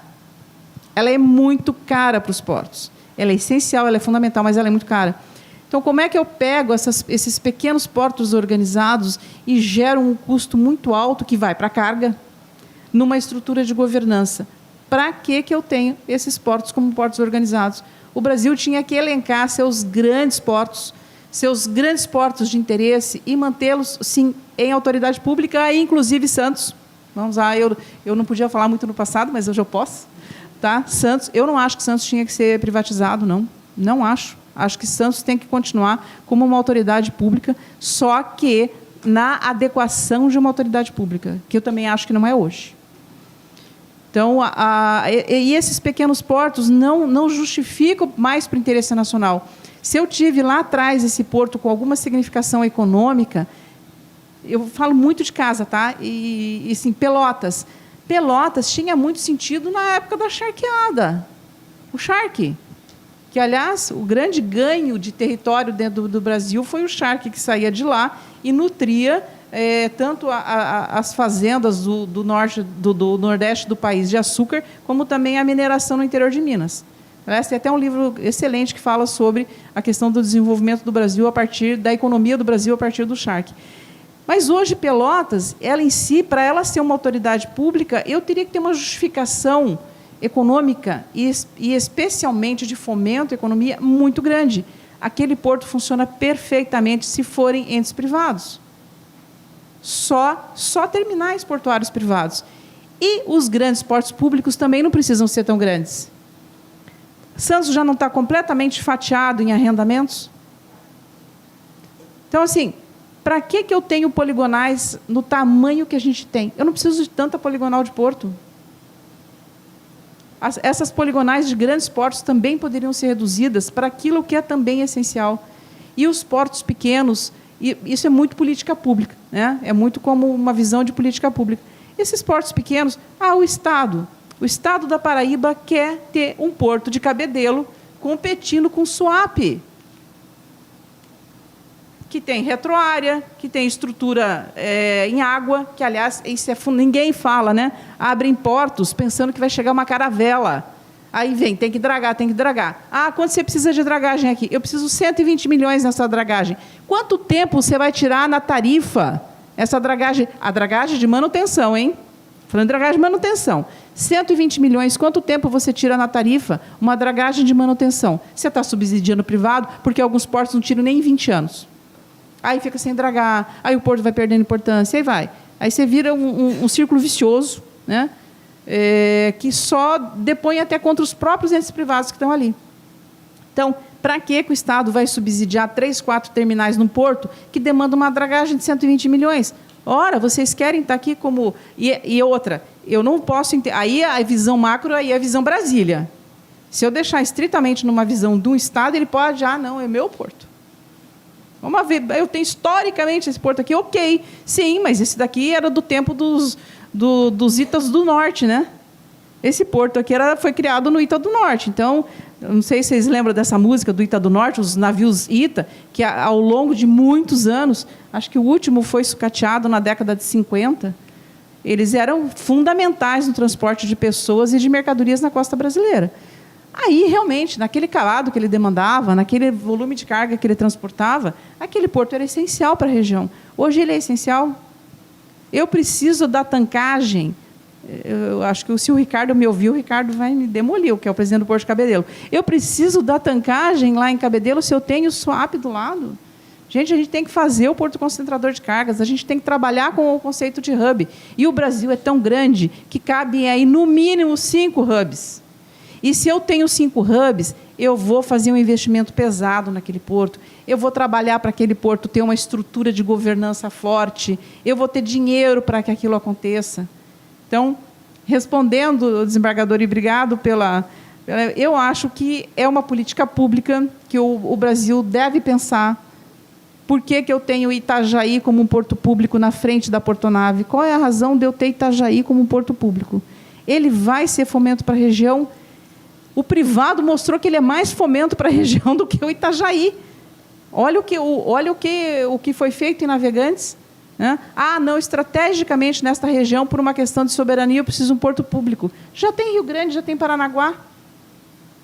C: Ela é muito cara para os portos. Ela é essencial, ela é fundamental, mas ela é muito cara. Então, como é que eu pego esses pequenos portos organizados e gero um custo muito alto que vai para a carga numa estrutura de governança? Para que eu tenho esses portos como portos organizados? O Brasil tinha que elencar seus grandes portos de interesse e mantê-los, sim, em autoridade pública, inclusive Santos. Vamos lá, eu não podia falar muito no passado, mas hoje eu posso. Tá? Santos, eu não acho que Santos tinha que ser privatizado, não. Não acho. Acho que Santos tem que continuar como uma autoridade pública, só que na adequação de uma autoridade pública, que eu também acho que não é hoje. Então, e esses pequenos portos não justificam mais para o interesse nacional. Se eu tive lá atrás esse porto com alguma significação econômica, eu falo muito de casa, tá? E sim, Pelotas. Pelotas tinha muito sentido na época da charqueada. O charque. Que, aliás, o grande ganho de território dentro do Brasil foi o charque que saía de lá e nutria tanto as fazendas do nordeste do país de açúcar, como também a mineração no interior de Minas. Aliás, tem até um livro excelente que fala sobre a questão do desenvolvimento do Brasil a partir da economia do Brasil a partir do charque. Mas hoje, Pelotas, ela em si, para ela ser uma autoridade pública, eu teria que ter uma justificação econômica e especialmente de fomento à economia muito grande. Aquele porto funciona perfeitamente se forem entes privados. Só terminais portuários privados. E os grandes portos públicos também não precisam ser tão grandes. Santos já não está completamente fatiado em arrendamentos? Então, assim, para que eu tenho poligonais no tamanho que a gente tem? Eu não preciso de tanta poligonal de porto. Essas poligonais de grandes portos também poderiam ser reduzidas para aquilo que é também essencial. E os portos pequenos, isso é muito política pública, né? É muito como uma visão de política pública. Esses portos pequenos, o Estado da Paraíba quer ter um porto de Cabedelo competindo com o Suape, que tem retroárea, que tem estrutura em água, que, aliás, isso ninguém fala, né? Abrem portos pensando que vai chegar uma caravela. Aí vem, tem que dragar. Quanto você precisa de dragagem aqui? Eu preciso 120 milhões nessa dragagem. Quanto tempo você vai tirar na tarifa essa dragagem? A dragagem de manutenção, hein? Falando de dragagem de manutenção. 120 milhões, quanto tempo você tira na tarifa uma dragagem de manutenção? Você está subsidiando o privado, porque alguns portos não tiram nem 20 anos. Aí fica sem dragar, aí o porto vai perdendo importância, aí vai. Aí você vira um círculo vicioso, né? Que só depõe até contra os próprios entes privados que estão ali. Então, para que o Estado vai subsidiar 3, 4 terminais num porto que demanda uma dragagem de 120 milhões? Ora, vocês querem estar aqui como... E outra, eu não posso... Aí a visão macro, aí é a visão Brasília. Se eu deixar estritamente numa visão do Estado, ele pode... não, é meu porto. Vamos ver, eu tenho historicamente esse porto aqui, ok. Sim, mas esse daqui era do tempo dos Itas do Norte, né? Esse porto aqui foi criado no Ita do Norte. Então, eu não sei se vocês lembram dessa música do Ita do Norte, os navios Ita, que ao longo de muitos anos, acho que o último foi sucateado na década de 50, eles eram fundamentais no transporte de pessoas e de mercadorias na costa brasileira. Aí, realmente, naquele calado que ele demandava, naquele volume de carga que ele transportava, aquele porto era essencial para a região. Hoje ele é essencial. Eu preciso da tancagem. Eu acho que se o Ricardo me ouvir, o Ricardo vai me demolir, que é o presidente do Porto de Cabedelo. Eu preciso da tancagem lá em Cabedelo se eu tenho o SWAP do lado. Gente, a gente tem que fazer o porto concentrador de cargas, a gente tem que trabalhar com o conceito de hub. E o Brasil é tão grande que cabem aí, no mínimo, 5 hubs. E se eu tenho 5 hubs, eu vou fazer um investimento pesado naquele porto, eu vou trabalhar para aquele porto ter uma estrutura de governança forte, eu vou ter dinheiro para que aquilo aconteça. Então, respondendo, desembargador, e obrigado pela... Eu acho que é uma política pública que o Brasil deve pensar. Por que eu tenho Itajaí como um porto público na frente da Portonave? Qual é a razão de eu ter Itajaí como um porto público? Ele vai ser fomento para a região. O privado mostrou que ele é mais fomento para a região do que o Itajaí. Olha o que foi feito em Navegantes. Né? Não, estrategicamente, nesta região, por uma questão de soberania, eu preciso de um porto público. Já tem Rio Grande, já tem Paranaguá.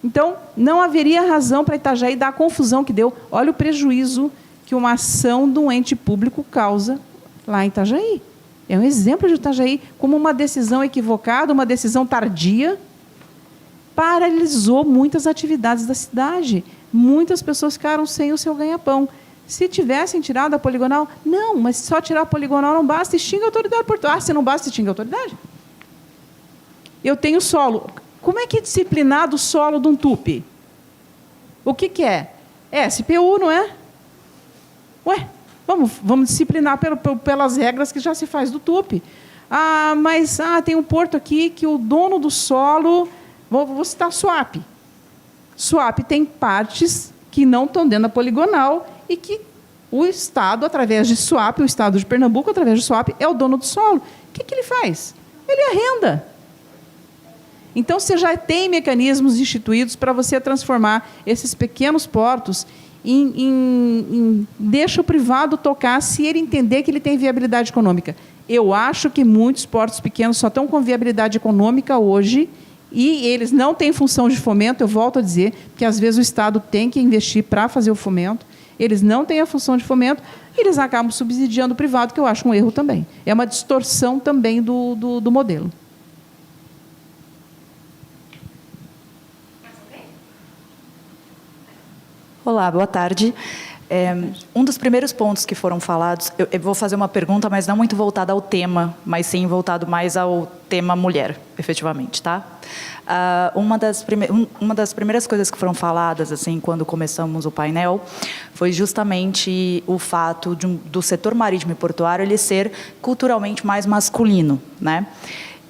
C: Então, não haveria razão para Itajaí dar a confusão que deu. Olha o prejuízo que uma ação de um ente público causa lá em Itajaí. É um exemplo de Itajaí como uma decisão equivocada, uma decisão tardia, paralisou muitas atividades da cidade. Muitas pessoas ficaram sem o seu ganha-pão. Se tivessem tirado a poligonal, não, mas só tirar a poligonal não basta, extingue a autoridade portuária. Se não basta, extingue a autoridade. Eu tenho solo. Como é que é disciplinado o solo de um tupi? O que é? É SPU, não é? Ué, vamos disciplinar pelas regras que já se faz do tupi. Mas tem um porto aqui que o dono do solo... Vou citar SWAP. SWAP tem partes que não estão dentro da poligonal e que o Estado, através de SWAP, o Estado de Pernambuco, através de SWAP, é o dono do solo. O que ele faz? Ele arrenda. Então, você já tem mecanismos instituídos para você transformar esses pequenos portos deixa o privado tocar se ele entender que ele tem viabilidade econômica. Eu acho que muitos portos pequenos só estão com viabilidade econômica hoje e eles não têm função de fomento, eu volto a dizer, que às vezes o Estado tem que investir para fazer o fomento, eles não têm a função de fomento, eles acabam subsidiando o privado, que eu acho um erro também. É uma distorção também do modelo.
F: Olá, boa tarde. Um dos primeiros pontos que foram falados, eu vou fazer uma pergunta, mas não muito voltada ao tema, mas sim voltado mais ao tema mulher, efetivamente, tá? Uma das primeiras coisas que foram faladas, assim, quando começamos o painel, foi justamente o fato do setor marítimo e portuário ele ser culturalmente mais masculino, né?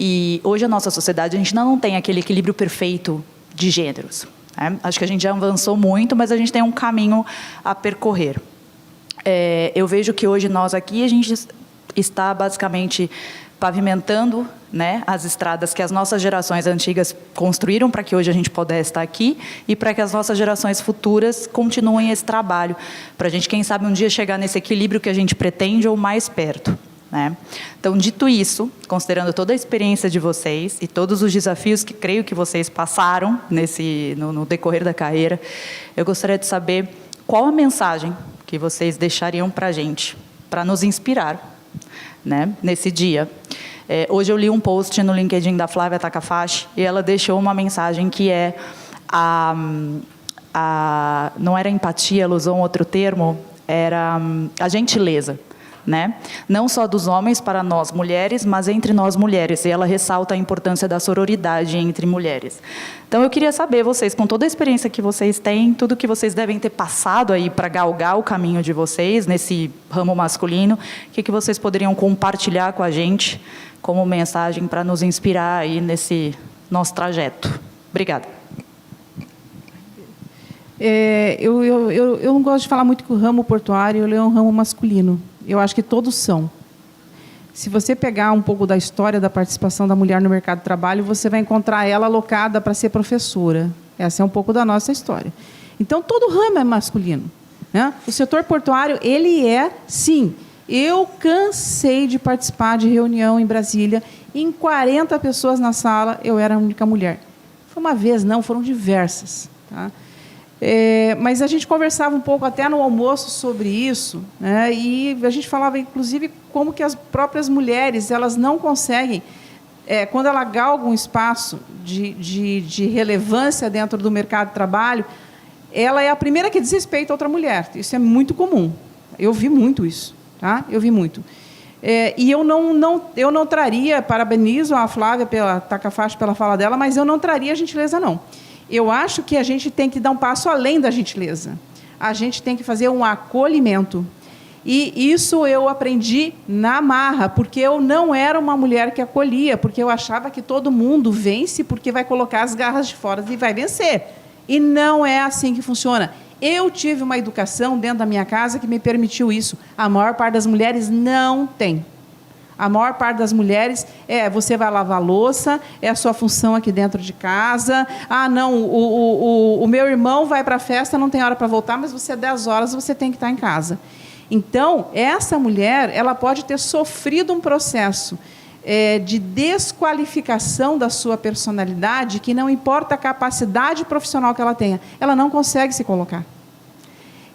F: E hoje a nossa sociedade, a gente não tem aquele equilíbrio perfeito de gêneros, né? Acho que a gente já avançou muito, mas a gente tem um caminho a percorrer. Eu vejo que hoje nós aqui, a gente está basicamente pavimentando, né, as estradas que as nossas gerações antigas construíram para que hoje a gente pudesse estar aqui e para que as nossas gerações futuras continuem esse trabalho, para a gente, quem sabe, um dia chegar nesse equilíbrio que a gente pretende ou mais perto, né? Então, dito isso, considerando toda a experiência de vocês e todos os desafios que creio que vocês passaram no decorrer da carreira, eu gostaria de saber qual a mensagem que vocês deixariam para a gente, para nos inspirar, né, nesse dia. Hoje eu li um post no LinkedIn da Flávia Takahashi e ela deixou uma mensagem que não era empatia, ela usou um outro termo, era a gentileza, né? Não só dos homens para nós mulheres, mas entre nós mulheres. E ela ressalta a importância da sororidade entre mulheres. Então, eu queria saber, vocês, com toda a experiência que vocês têm, tudo que vocês devem ter passado aí para galgar o caminho de vocês, nesse ramo masculino, o que vocês poderiam compartilhar com a gente como mensagem para nos inspirar aí nesse nosso trajeto? Obrigada.
C: Eu não gosto de falar muito que o ramo portuário ele é um ramo masculino. Eu acho que todos são. Se você pegar um pouco da história da participação da mulher no mercado de trabalho, você vai encontrar ela alocada para ser professora. Essa é um pouco da nossa história. Então, todo ramo é masculino, né? O setor portuário, ele é, sim. Eu cansei de participar de reunião em Brasília. Em 40 pessoas na sala, eu era a única mulher. Foi uma vez, não, foram diversas, tá? Mas a gente conversava um pouco até no almoço sobre isso, né? E a gente falava, inclusive, como que as próprias mulheres elas não conseguem, quando ela galga um espaço de relevância dentro do mercado de trabalho, ela é a primeira que desrespeita outra mulher. Isso é muito comum. Eu vi muito isso, tá? Eu vi muito. E eu não traria, parabenizo a Flávia Takahashi pela fala dela, mas eu não traria a gentileza, não. Eu acho que a gente tem que dar um passo além da gentileza. A gente tem que fazer um acolhimento. E isso eu aprendi na marra, porque eu não era uma mulher que acolhia, porque eu achava que todo mundo vence porque vai colocar as garras de fora e vai vencer. E não é assim que funciona. Eu tive uma educação dentro da minha casa que me permitiu isso. A maior parte das mulheres não tem. A maior parte das mulheres você vai lavar a louça, é a sua função aqui dentro de casa. Ah, não, o meu irmão vai para a festa, não tem hora para voltar, mas você, 10 horas, você tem que estar em casa. Então, essa mulher ela pode ter sofrido um processo de desqualificação da sua personalidade, que não importa a capacidade profissional que ela tenha, ela não consegue se colocar.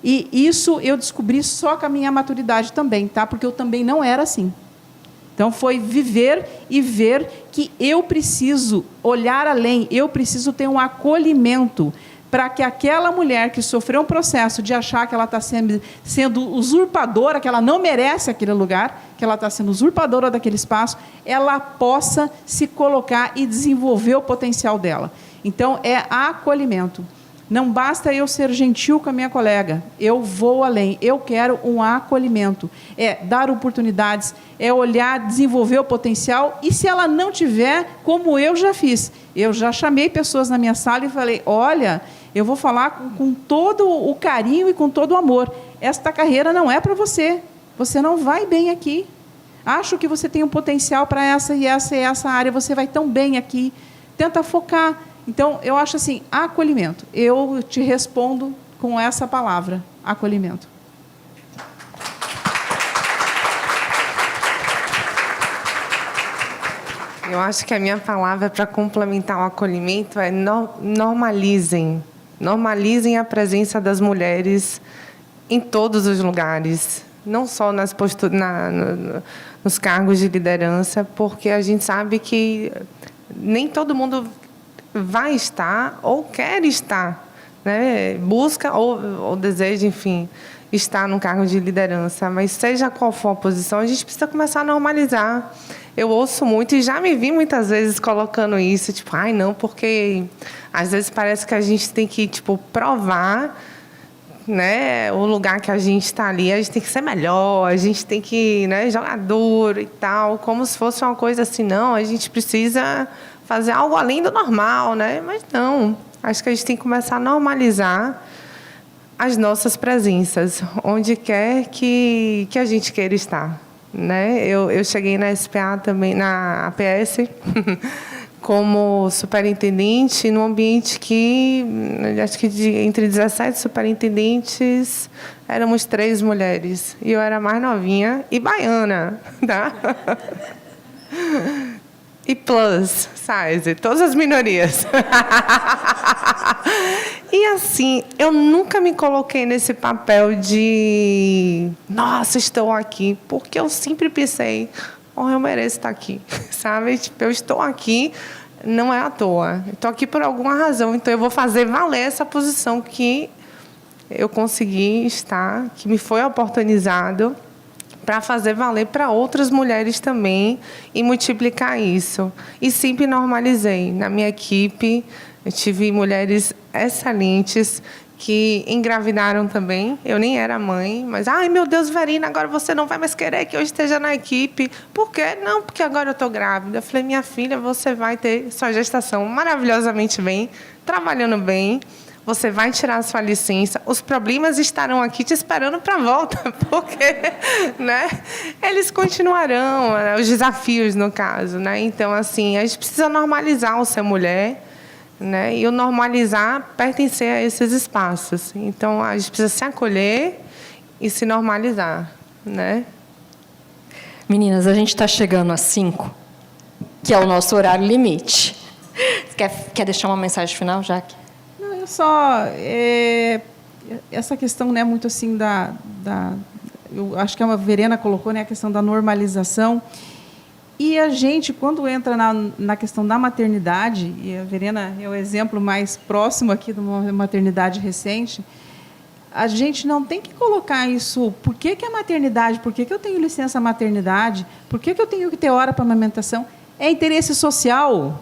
C: E isso eu descobri só com a minha maturidade também, tá? Porque eu também não era assim. Então, foi viver e ver que eu preciso olhar além, eu preciso ter um acolhimento para que aquela mulher que sofreu um processo de achar que ela está sendo usurpadora, que ela não merece aquele lugar, que ela está sendo usurpadora daquele espaço, ela possa se colocar e desenvolver o potencial dela. Então, é acolhimento. Não basta eu ser gentil com a minha colega, eu vou além, eu quero um acolhimento, dar oportunidades, olhar, desenvolver o potencial, e se ela não tiver, como eu já fiz, eu já chamei pessoas na minha sala e falei, olha, eu vou falar com todo o carinho e com todo o amor, esta carreira não é para você, você não vai bem aqui, acho que você tem um potencial para essa e essa e essa área, você vai tão bem aqui, tenta focar. Então, eu acho assim, acolhimento. Eu te respondo com essa palavra, acolhimento.
D: Eu acho que a minha palavra para complementar o acolhimento é normalizem. Normalizem a presença das mulheres em todos os lugares, não só nos cargos de liderança, porque a gente sabe que nem todo mundo vai estar ou quer estar, né? Busca ou deseja, enfim, estar num cargo de liderança. Mas seja qual for a posição, a gente precisa começar a normalizar. eu ouço muito e já me vi muitas vezes colocando isso, tipo, ai, não, porque às vezes parece que a gente tem que, tipo, provar, né, o lugar que a gente está ali, a gente tem que ser melhor, a gente tem que, né, jogar duro e tal, como se fosse uma coisa assim, não, a gente precisa fazer algo além do normal, né? Mas não, acho que a gente tem que começar a normalizar as nossas presenças, onde quer que a gente queira estar, né? Eu cheguei na SPA também, na APS, como superintendente, num ambiente que, acho que entre 17 superintendentes, éramos 3 mulheres. E eu era a mais novinha e baiana, tá? E plus size, todas as minorias. E assim, eu nunca me coloquei nesse papel de, nossa, estou aqui, porque eu sempre pensei, oh, eu mereço estar aqui, sabe? Tipo, eu estou aqui, não é à toa. Estou aqui por alguma razão, então eu vou fazer valer essa posição que eu consegui estar, que me foi oportunizado, para fazer valer para outras mulheres também e multiplicar isso. E sempre normalizei. Na minha equipe, eu tive mulheres excelentes que engravidaram também. Eu nem era mãe, mas, ai, meu Deus, Verina, agora você não vai mais querer que eu esteja na equipe. Por quê? Não, porque agora eu estou grávida. Eu falei, minha filha, você vai ter sua gestação maravilhosamente bem, trabalhando bem, você vai tirar a sua licença, os problemas estarão aqui te esperando para a volta, porque, né, eles continuarão, os desafios, no caso, né? Então, assim, a gente precisa normalizar o ser mulher, né? E o normalizar pertencer a esses espaços. Então, a gente precisa se acolher e se normalizar, né?
A: Meninas, a gente está chegando às 5, que é o nosso horário limite. Quer deixar uma mensagem final, Jaque?
C: Só essa questão, né, muito assim eu acho que a Verena colocou, né, a questão da normalização, e a gente, quando entra na questão da maternidade, e a Verena é o exemplo mais próximo aqui de uma maternidade recente, a gente não tem que colocar isso, por que a maternidade, por que eu tenho licença maternidade, por que eu tenho que ter hora para amamentação, é interesse social.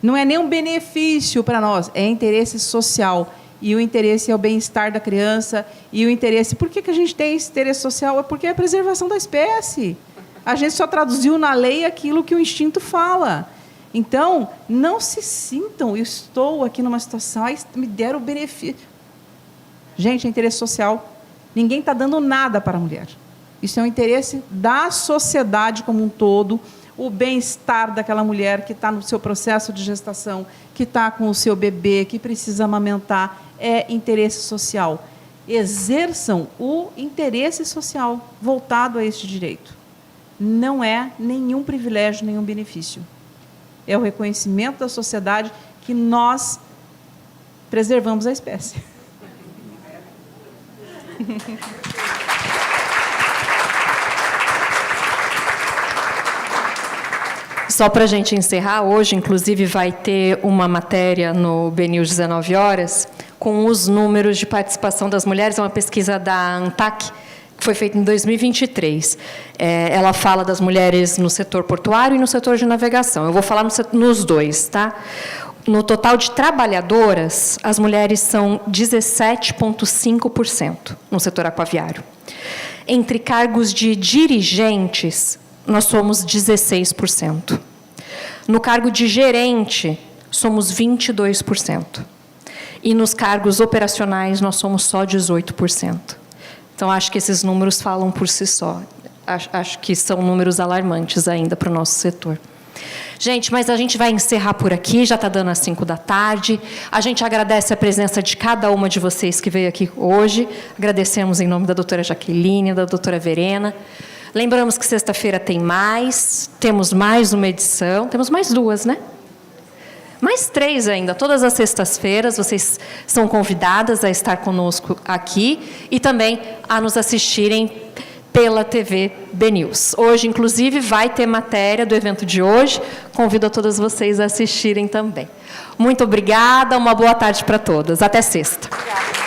C: Não é nem um benefício para nós, é interesse social. E o interesse é o bem-estar da criança, e o interesse... Por que a gente tem esse interesse social? É porque é a preservação da espécie. A gente só traduziu na lei aquilo que o instinto fala. Então, não se sintam, eu estou aqui numa situação, me deram o benefício. Gente, é interesse social. Ninguém está dando nada para a mulher. Isso é um interesse da sociedade como um todo, o bem-estar daquela mulher que está no seu processo de gestação, que está com o seu bebê, que precisa amamentar, é interesse social. Exerçam o interesse social voltado a este direito. Não é nenhum privilégio, nenhum benefício. É o reconhecimento da sociedade que nós preservamos a espécie.
A: Só para a gente encerrar, hoje, inclusive, vai ter uma matéria no BNews 19 horas com os números de participação das mulheres, é uma pesquisa da ANTAC, que foi feita em 2023. Ela fala das mulheres no setor portuário e no setor de navegação. Eu vou falar nos dois, tá? No total de trabalhadoras, as mulheres são 17,5% no setor aquaviário. Entre cargos de dirigentes, nós somos 16%. No cargo de gerente, somos 22%. E nos cargos operacionais, nós somos só 18%. Então, acho que esses números falam por si só. Acho que são números alarmantes ainda para o nosso setor. Gente, mas a gente vai encerrar por aqui, já está dando às 5 da tarde. A gente agradece a presença de cada uma de vocês que veio aqui hoje. Agradecemos em nome da doutora Jaqueline, da doutora Verena. Lembramos que sexta-feira temos mais uma edição, temos mais 2, né? Mais 3 ainda, todas as sextas-feiras, vocês são convidadas a estar conosco aqui e também a nos assistirem pela TV BNews. Hoje, inclusive, vai ter matéria do evento de hoje, convido a todas vocês a assistirem também. Muito obrigada, uma boa tarde para todas, até sexta. Obrigada.